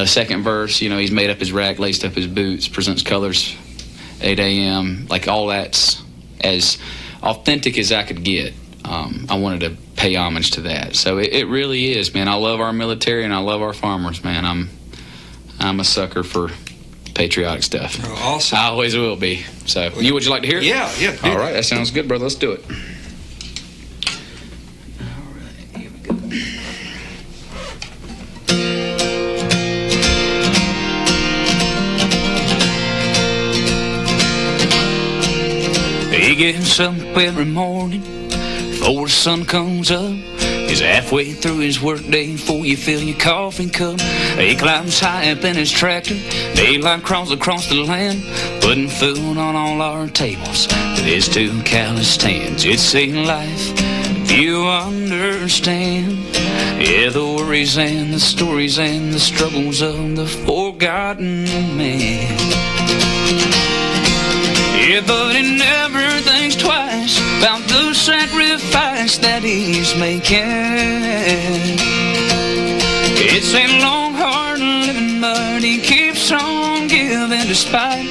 Second verse, he's made up his rack, laced up his boots, presents colors, 8 a.m. Like all that's as authentic as I could get. I wanted to pay homage to that. So it really is, man. I love our military and I love our farmers, man. I'm a sucker for patriotic stuff. Oh, awesome. I always will be. So, would you like to hear it? Yeah. All right, that sounds good, brother. Let's do it. All right, here we go. He gets up every morning before the sun comes up. He's halfway through his workday before you fill your coffee cup. He climbs high up in his tractor. Daylight crawls across the land, putting food on all our tables with his 2 calloused hands. It's a life if you understand. Yeah, the worries and the stories and the struggles of the forgotten man. Yeah, but he never thinks twice about the sacrifice that he's making. It's a long, hard living, but he keeps on giving despite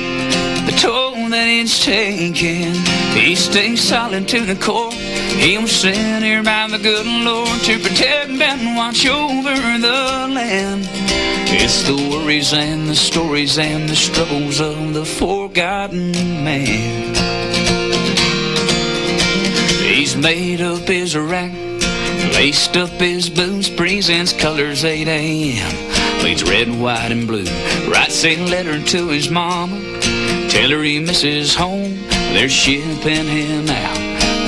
the toll that it's taking. He stays solid to the core. He was sent here by the good Lord to protect and watch over the land. It's the worries and the stories and the struggles of the forgotten man. He's made up his rack, laced up his boots, presents colors 8 a.m. Bleeds red, white, and blue. Writes a letter to his mama, tell her he misses home. They're shipping him out,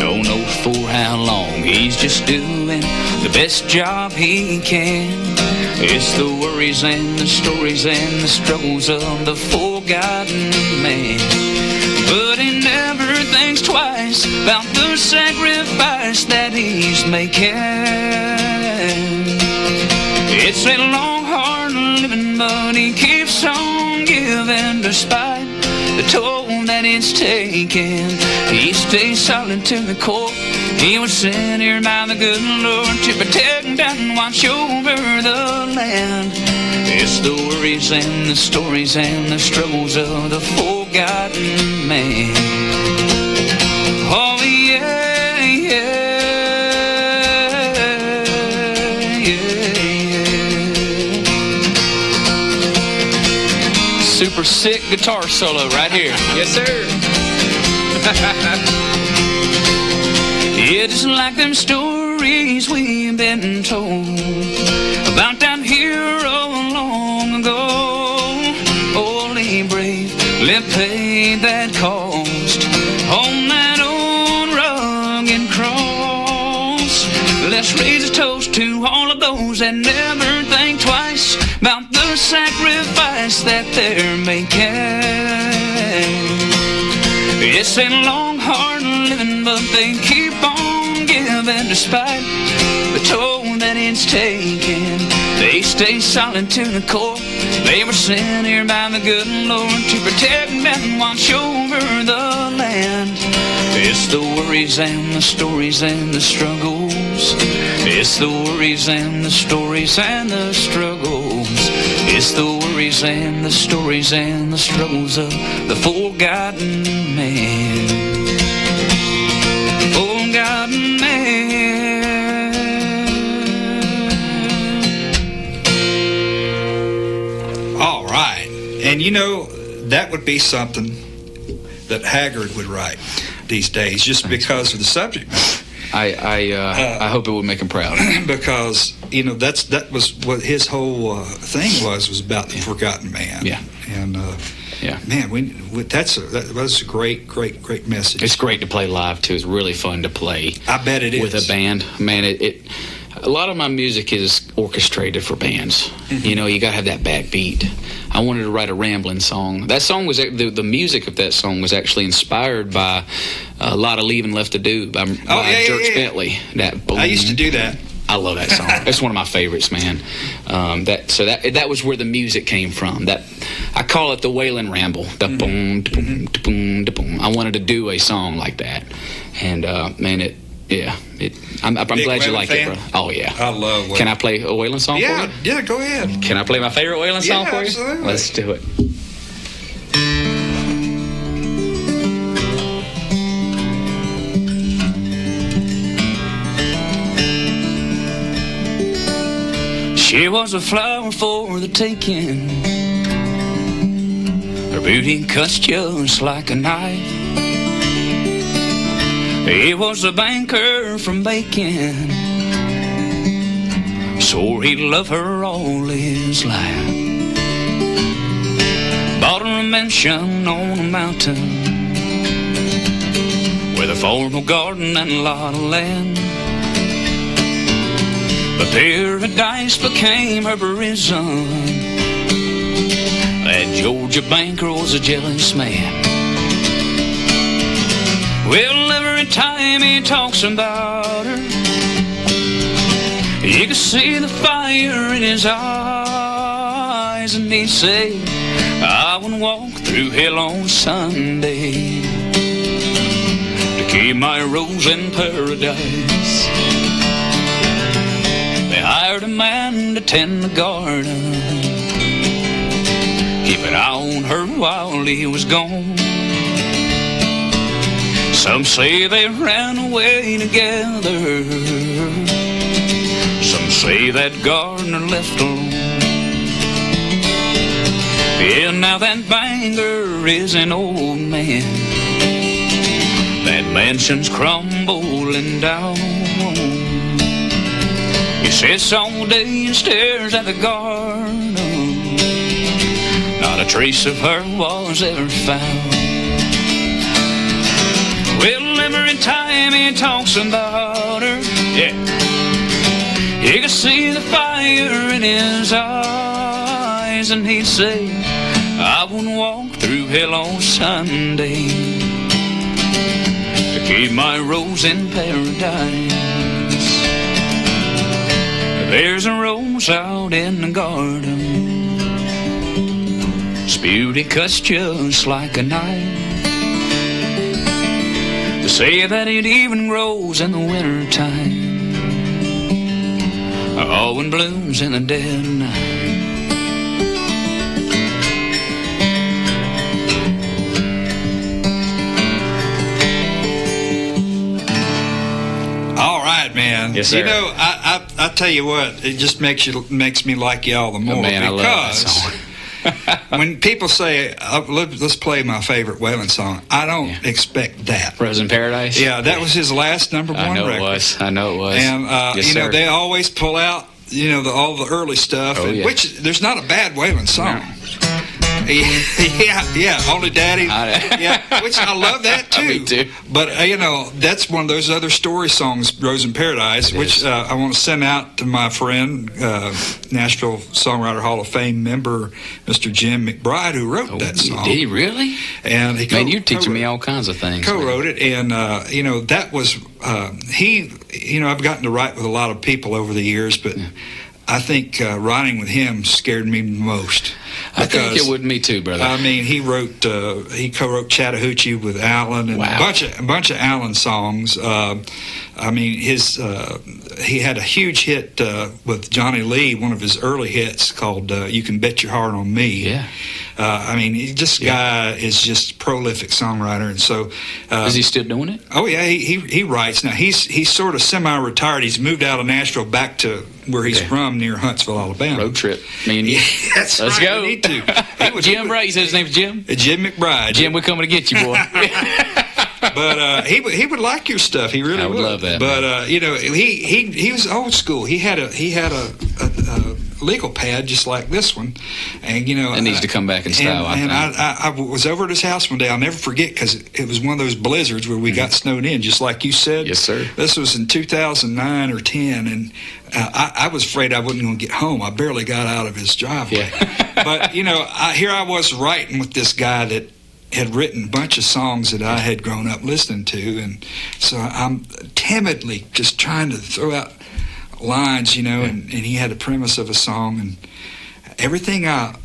don't know for how long. He's just doing the best job he can. It's the worries and the stories and the struggles of the forgotten man. But he never thinks twice about the sacrifice that he's making. It's a long, hard living, but he keeps on giving despite the toll that it's taken. He stays solid to the core. He was sent here by the good Lord to protect and watch over the land. It's the worries and the stories and the struggles of the forgotten man. Oh yeah, Super sick guitar solo right here. Yes, sir. It's like them stories we've been told about that hero long ago. Only brave, let pay that cost on that old rugged cross. Let's raise a toast to all of those that never think twice about the sacrifice that they're making. It's a long, hard living, but they keep on giving despite the toll that it's taken. They stay solid to the core. They were sent here by the good Lord to protect and watch over the land. It's the worries and the stories and the struggles. It's the worries and the stories and the struggles. It's the worries and the stories and the struggles of the forgotten man. Forgotten man. All right. And you know, that would be something that Haggard would write these days, just because of the subject matter. I hope it would make him proud. Because, you know, that was what his whole thing was about the forgotten man. Yeah. And, man, that was a great message. It's great to play live, too. It's really fun to play. I bet it is. With a band. Man, a lot of my music is orchestrated for bands. Mm-hmm. You know, you got to have that backbeat. I wanted to write a rambling song. That song was the music of that song was actually inspired by a lot of Leaving Left to Do by Dierks Bentley. That boom. I used to do that. I love that song. It's one of my favorites, man. That was where the music came from. That I call it the Waylon Ramble. The boom, da boom, da boom, da boom. I wanted to do a song like that, and man, I'm glad you like it, bro. Oh yeah, I love Waylon. Can I play a Waylon song for you? Yeah, go ahead. Can I play my favorite Waylon song for you? Absolutely. Let's do it. She was a flower for the taking. Her beauty cuts just like a knife. He was a banker from Macon, swore he'd love her all his life. Bought her a mansion on a mountain with a formal garden and a lot of land. But paradise became her prison. That Georgia banker was a jealous man. Well, every time he talks about her, you can see the fire in his eyes, and he'd say, I would walk through hell on Sunday to keep my rose in paradise. They hired a man to tend the garden, keep an eye on her while he was gone. Some say they ran away together, some say that gardener left alone. Yeah, now that banker is an old man, that mansion's crumbling down. He sits all day and stares at the garden, not a trace of her was ever found. Well, every time he talks about her, you can see the fire in his eyes, and he'd say, I wouldn't walk through hell on Sunday to keep my rose in paradise. There's a rose out in the garden, its beauty cuts just like a knife. They say that it even grows in the wintertime, oh, and blooms in the dead of night. All right, man. Yes, sir. You know, I tell you what, it just makes me like you all the more. Oh, man, because I love that song. when people say, let's play my favorite Waylon song, I don't expect that. Rose in Paradise? Yeah, that was his last number one record. I know it was. And, yes, you know, sir. they always pull out, you know, all the early stuff, which there's not a bad Waylon song. No. Yeah, Only Daddy. Yeah, which I love that too. Me too. But you know, that's one of those other story songs, Rose in Paradise, which I want to send out to my friend, Nashville Songwriter Hall of Fame member, Mr. Jim McBride, who wrote that song. Did he really? And he you're teaching me all kinds of things. Co-wrote it, and you know, that was he. You know, I've gotten to write with a lot of people over the years, but I think writing with him scared me most. I think it would me too, brother. I mean, he co-wrote Chattahoochee with Alan and a bunch of Alan songs. I mean, he had a huge hit with Johnny Lee, one of his early hits called "You Can Bet Your Heart on Me." Yeah. I mean, this guy is just a prolific songwriter, and so is he still doing it? Oh yeah, he writes now. He's sort of semi-retired. He's moved out of Nashville back to where he's from, near Huntsville, Alabama. Road trip. Me and you. Yeah, that's Let's right. go. We need to. Jim, right? You said his name's Jim? Jim McBride. Jim, we're coming to get you, boy. But he would like your stuff. He really would. I would love that. But he was old school. He had a legal pad just like this one, and it needs to come back in style. I was over at his house one day. I'll never forget, because it was one of those blizzards where we got snowed in, just like you said. Yes, sir. This was in 2009 or 10, and I was afraid I wasn't going to get home. I barely got out of his driveway. Yeah. But here I was writing with this guy that had written a bunch of songs that I had grown up listening to, and so I'm timidly just trying to throw out lines, and he had a premise of a song, and everything I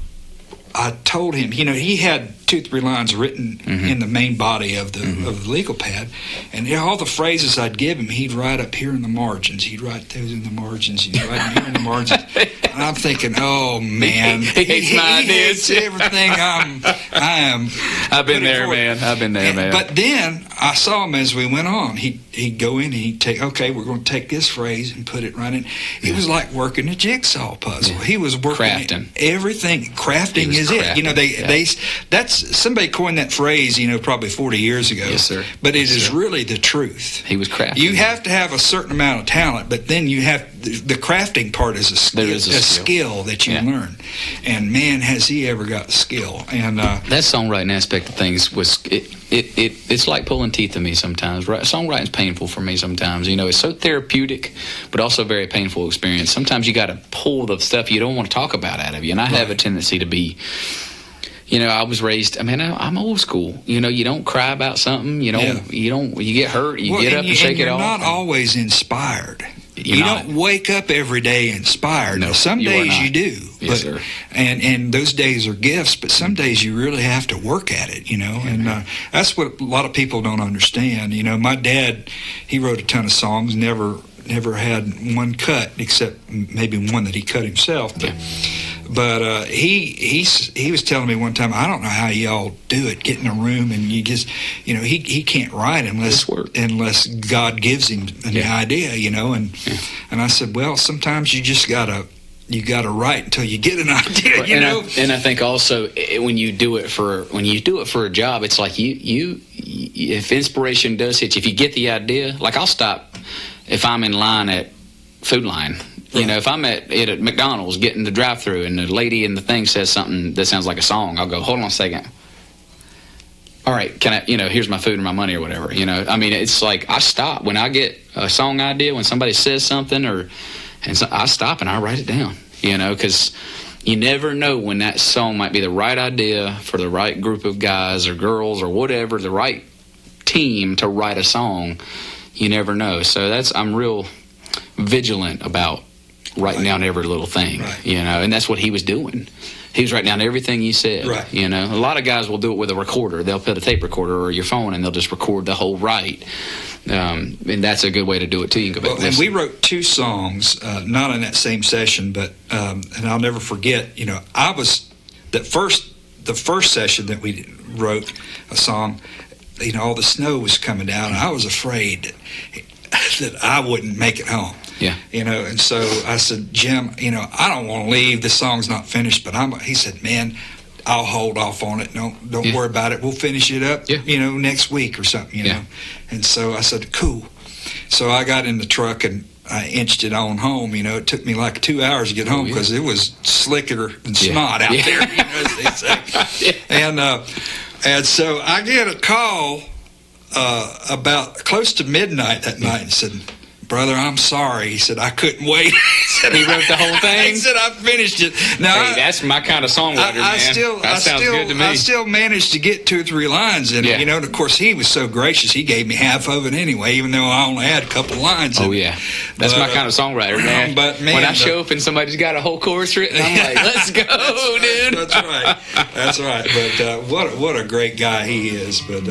told him, he had 2-3 lines written in the main body of the legal pad, and all the phrases I'd give him, he'd write up here in the margins. He'd write those in the margins. He'd write them here in the margins. And I'm thinking, oh man, he hates my ideas. Everything I've been there, man. I've been there, man. But then I saw him as we went on. He'd go in and he'd take, okay, we're going to take this phrase and put it right in. It was like working a jigsaw puzzle. He was working crafting everything. Crafting is it. That's somebody coined that phrase, probably 40 years ago. Yes, sir. But it is really the truth. He was crafting. You have to have a certain amount of talent, but then you have the crafting part is a skill. There is a skill that you learn. And man, has he ever got the skill. And that songwriting aspect of things was it's like pulling teeth to me sometimes. Songwriting's painful for me sometimes. It's so therapeutic, but also a very painful experience. Sometimes you got to pull the stuff you don't want to talk about out of you. And I have a tendency to be. I was raised. I'm old school. You don't cry about something. You get hurt. You get up and shake it off. You're not always inspired. You don't wake up every day inspired. No, some days you do. Yes, sir. And those days are gifts, but some days you really have to work at it, and that's what a lot of people don't understand. My dad, he wrote a ton of songs, never had one cut, except maybe one that he cut himself. But he was telling me one time, I don't know how y'all do it. Get in a room and you just, he can't write unless God gives him an idea, And I said, well, sometimes you just gotta write until you get an idea, And I think also when you do it for a job, it's like you if inspiration does hit you, if you get the idea, like I'll stop if I'm in line at Food Line. If I'm at McDonald's getting the drive-thru and the lady in the thing says something that sounds like a song, I'll go, hold on a second. All right, can I, here's my food and my money or whatever. It's like I stop when I get a song idea, when somebody says something, I stop and I write it down, because you never know when that song might be the right idea for the right group of guys or girls or whatever, the right team to write a song. You never know. So I'm real vigilant about writing down every little thing, and that's what he was doing. He was writing down everything you said. Right. A lot of guys will do it with a recorder. They'll put a tape recorder or your phone, and they'll just record the whole write. And that's a good way to do it too. You can go back. And we wrote 2 songs, not in that same session, but and I'll never forget. I was the first session that we wrote a song. All the snow was coming down, and I was afraid that I wouldn't make it home. Yeah. And so I said, Jim, I don't want to leave. The song's not finished, but he said, man, I'll hold off on it. Don't worry about it. We'll finish it up, next week or something, And so I said, cool. So I got in the truck and I inched it on home. It took me like 2 hours to get home because it was slicker than snot out there, as they say. And so I get a call about close to midnight that night and said, brother, I'm sorry. He said, I couldn't wait. He wrote the whole thing? He said, I finished it. Now, that's my kind of songwriter, man. That sounds good to me. I still managed to get 2 or 3 lines in it, And of course, he was so gracious. He gave me half of it anyway, even though I only had a couple lines. Oh, yeah. That's my kind of songwriter, man. But, man, when I show up and somebody's got a whole chorus written, I'm like, let's go, dude. That's right. But what a great guy he is. But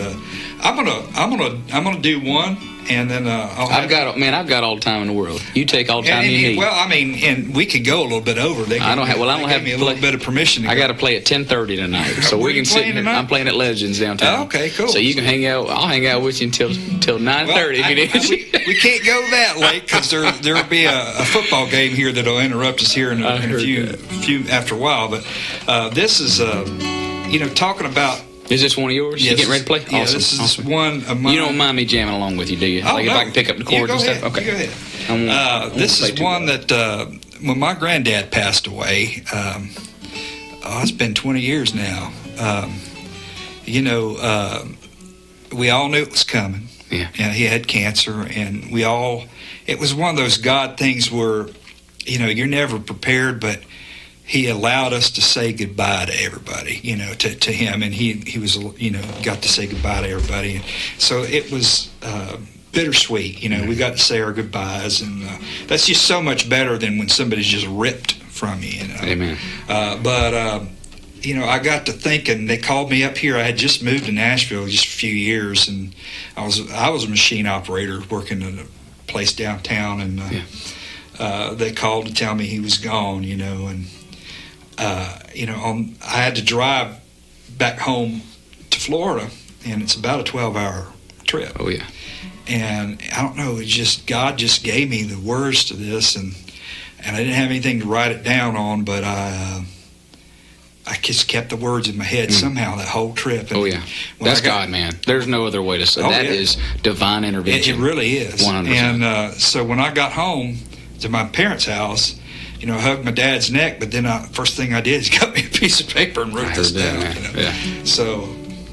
I'm gonna do one. and then I've got all the time in the world. You take all the time you need. Well, I mean, and we could go a little bit over. I don't have a little bit of permission. I got to play at 10:30 tonight, so we can sit. I'm playing at Legends downtown. Oh, okay, cool. So you can hang out. I'll hang out with you until 9:30 if you need. We can't go that late because there'll be a football game here that'll interrupt us here in a few after a while. But this is talking about. Is this one of yours? Yes. You getting ready to play? Yeah, awesome. This is one of mine. You don't mind me jamming along with you, do you? Oh, like no. If I can pick up the chords and stuff? Ahead. Okay. You go ahead. This is one that when my granddad passed away, it's been 20 years now. We all knew it was coming. Yeah. He had cancer, and it was one of those God things where, you're never prepared, but he allowed us to say goodbye to everybody, to him, and he was, got to say goodbye to everybody. And so it was bittersweet, we got to say our goodbyes, and that's just so much better than when somebody's just ripped from you, Amen. I got to thinking, they called me up here. I had just moved to Nashville just a few years, and I was a machine operator working in a place downtown, and they called to tell me he was gone, and I had to drive back home to Florida, and it's about a 12-hour trip. Oh, yeah. And I don't know, God just gave me the words to this, and I didn't have anything to write it down on, but I just kept the words in my head somehow that whole trip. And that's God, man. There's no other way to say that. Is divine intervention. It really is. 100%. And so when I got home to my parents' house, I hugged my dad's neck, but then first thing I did is got me a piece of paper and wrote this down. Yeah. So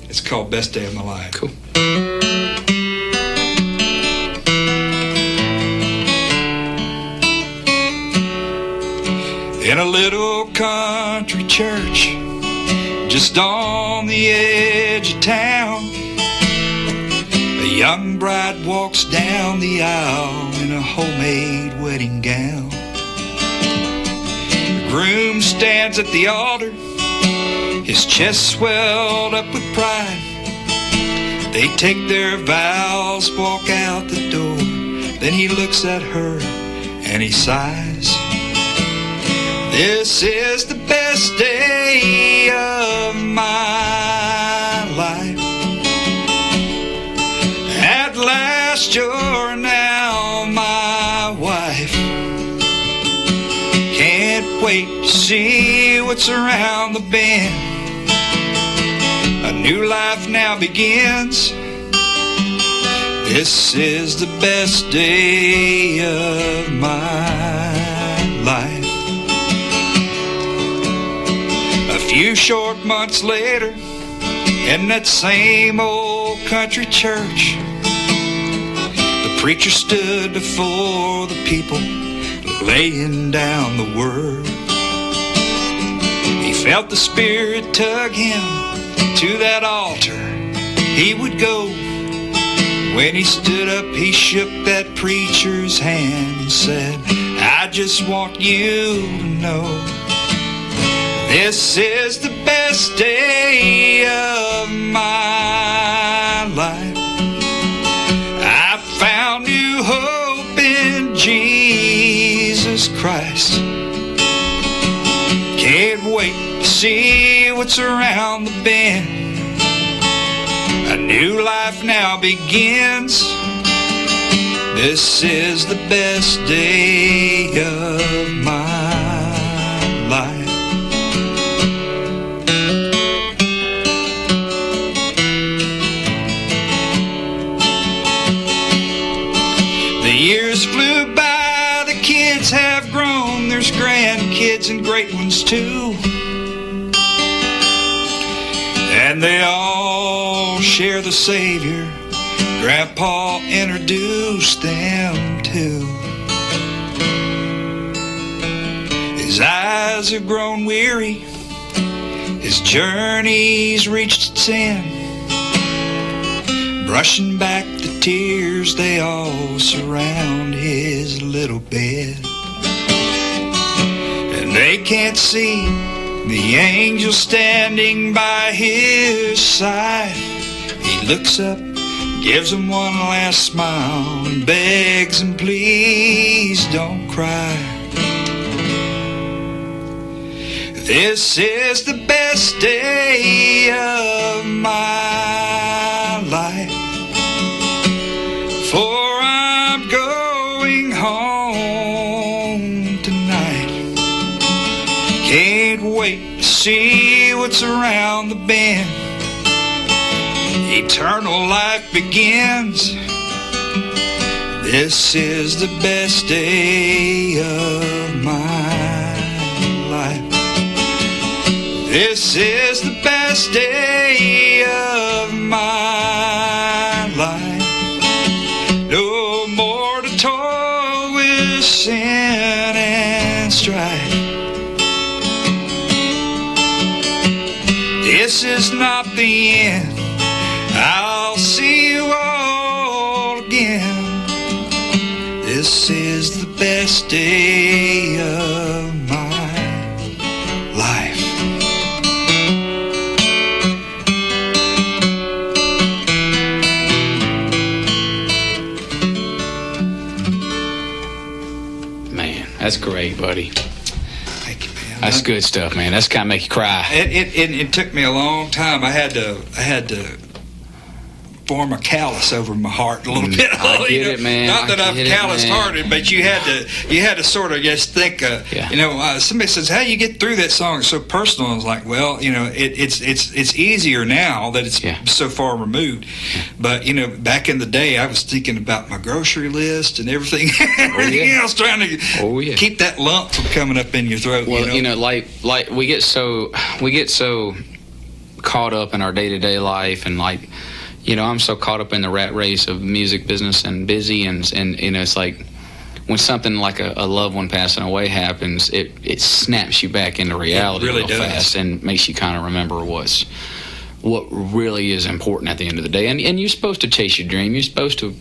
it's called Best Day of My Life. Cool. In a little country church just on the edge of town, a young bride walks down the aisle in a homemade wedding gown. Groom stands at the altar, his chest swelled up with pride. They take their vows, walk out the door. Then he looks at her and he sighs. This is the best day of my life. At last you're now my wife. Can't wait to see what's around the bend. A new life now begins. This is the best day of my life. A few short months later, in that same old country church, the preacher stood before the people, laying down the word. He felt the Spirit tug him to that altar. He would go. When he stood up, he shook that preacher's hand and said, I just want you to know this is the best day of my life. I found new hope in Jesus Christ. Can't wait to see what's around the bend. A new life now begins. This is the best day of my life. The years flew by, the kids have grown. There's grandkids and great ones too. And they all share the Savior Grandpa introduced them to. His eyes have grown weary, his journey's reached its end. Brushing back the tears, they all surround his little bed. And they can't see the angel standing by his side. He looks up, gives them one last smile and begs them, please don't cry. This is the best day of my life, for I'm going home tonight. Can't wait to see what's around the bend. Eternal life begins. This is the best day of my life. This is the best day of my life. No more to toil with sin and strife. This is not the end. I'll see you all again. This is the best day of my life. Man, that's great, buddy. Thank you, man. That's good stuff, man. That's kind of make you cry. It took me a long time. I had to form a callus over my heart a little bit. I get it, man. Not that I'm callous-hearted, but you had to sort of just think. Somebody says, "How do you get through that song?" It's so personal. I was like, well, it's easier now that it's so far removed. But back in the day, I was thinking about my grocery list and everything else, trying to keep that lump from coming up in your throat. Well, like we get so caught up in our day-to-day life, and I'm so caught up in the rat race of music business and busy, and it's like when something like a loved one passing away happens, it snaps you back into reality real fast and makes you kind of remember what really is important at the end of the day. And you're supposed to chase your dream. You're supposed to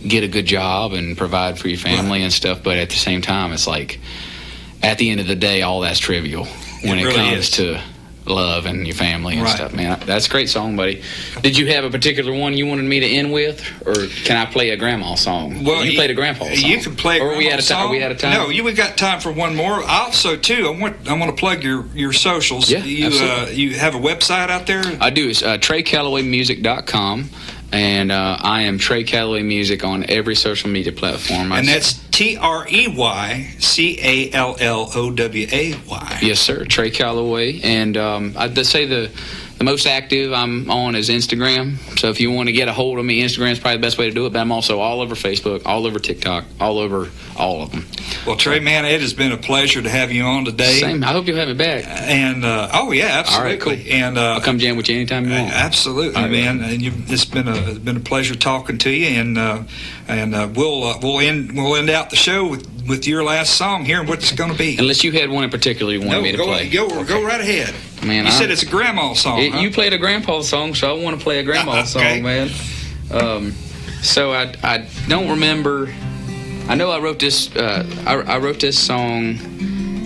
get a good job and provide for your family and stuff. But at the same time, it's like at the end of the day, all that's trivial when it comes to love and your family and stuff, man. That's a great song, buddy. Did you have a particular one you wanted me to end with, or can I play a grandma song? Well, you played a grandpa song. You can play a grandma song. Are we out of time? No, we got time for one more. Also, too, I want to plug your socials. Yeah, absolutely. You have a website out there? I do. It's TreyCallowayMusic.com. And I am Trey Calloway Music on every social media platform. And that's TreyCalloway. Yes, sir, Trey Calloway. And I'd say the most active I'm on is Instagram. So if you want to get a hold of me, Instagram's probably the best way to do it. But I'm also all over Facebook, all over TikTok, all over all of them. Well, Trey, man, it has been a pleasure to have you on today. Same. I hope you'll have me back. And absolutely. All right, cool. And I'll come jam with you anytime you want. Absolutely, right, man. And it's been a pleasure talking to you. And we'll end out the show with your last song here and what it's going to be. Unless you had one in particular you wanted me to play. Go right ahead. Man, you said it's a grandma song. You played a grandpa song, so I want to play a grandma song, man. So I don't remember. I know I wrote this. I wrote this song.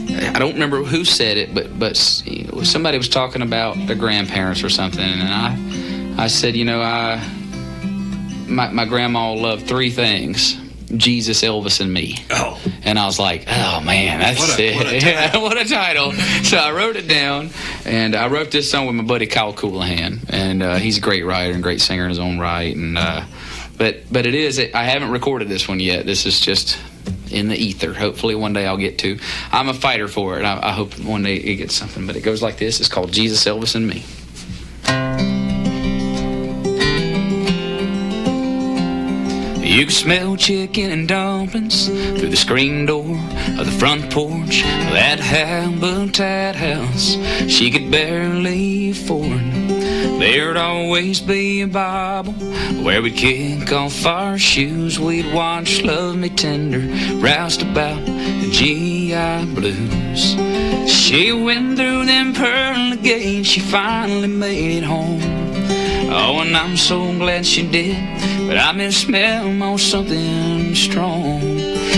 I don't remember who said it, but somebody was talking about their grandparents or something, and I said, my grandma loved three things: Jesus, Elvis, and me. Oh. And I was like, oh, man, that's it. What a title. So I wrote it down, and I wrote this song with my buddy Kyle Coolahan, and he's a great writer and great singer in his own right. And but I haven't recorded this one yet. This is just in the ether. Hopefully one day I'll get to. I'm a fighter for it. I hope one day it gets something. But it goes like this. It's called Jesus, Elvis, and Me. You can smell chicken and dumplings through the screen door of the front porch of that habitat house. She could barely afford. There'd always be a Bible where we'd kick off our shoes. We'd watch Love Me Tender, roused about the GI Blues. She went through them pearly gates, she finally made it home. Oh, and I'm so glad she did, but I've been smelling on something strong.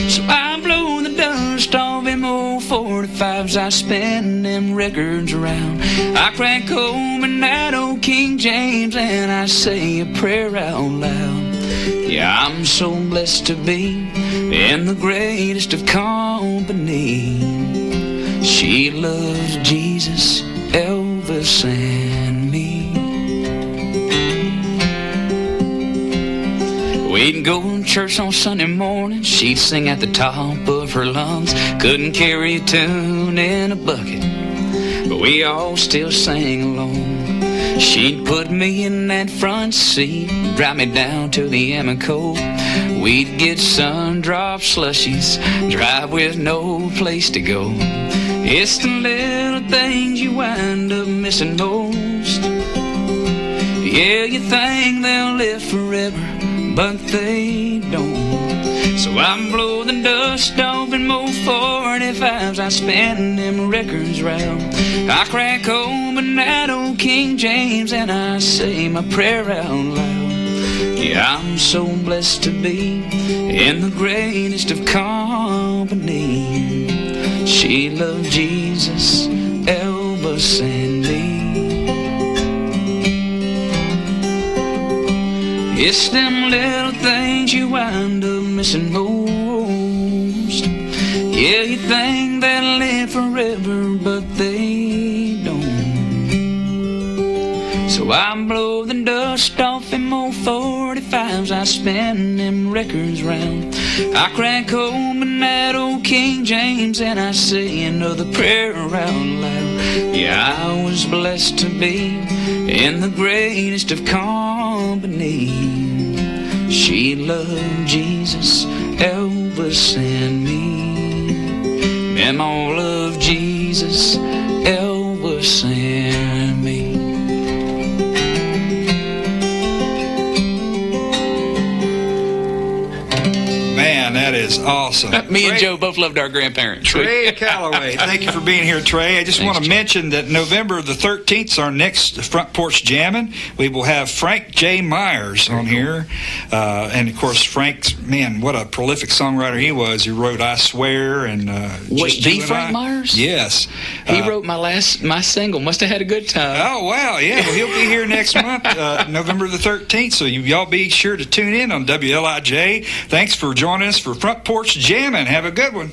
So I blow the dust off them old 45s I spin them records around. I crack open that old King James and I say a prayer out loud. Yeah, I'm so blessed to be in the greatest of company. She loves Jesus, Elvis, and me. We'd go to church on Sunday morning. She'd sing at the top of her lungs. Couldn't carry a tune in a bucket, but we all still sang along. She'd put me in that front seat, drive me down to the Amico. We'd get sun-drop slushies, drive with no place to go. It's the little things you wind up missing most. Yeah, you think they'll live forever, but they don't. So I blow the dust off and more 45s. I spin them records round. I crack open that old King James and I say my prayer out loud. Yeah, I'm so blessed to be in the greatest of company. She loved Jesus, Elvis, and me. It's them little things you wind up missing most. Yeah, you think they'll live forever, but they don't. So I blow the dust off in more 45s. I spin them records round. I crack open that old King James and I say another prayer out loud. Yeah, I was blessed to be in the greatest of company. She loved Jesus, Elvis, and me. And all of Jesus, Elvis, and me. Man, that is awesome. Me and Joe both loved our grandparents. Trey Calloway, thank you for being here, Trey. I just want to mention that November the 13th is our next Front Porch Jammin'. We will have Frank J. Myers on here. And, of course, Frank's, man, what a prolific songwriter he was. He wrote I Swear and Wait, the Frank Myers? Yes. He wrote my single. Must have had a good time. Oh, wow, yeah. Well, he'll be here next month, November the 13th, so y'all be sure to tune in on WLIJ. Thanks for joining us for Front Porch Jammin'. Have a good one.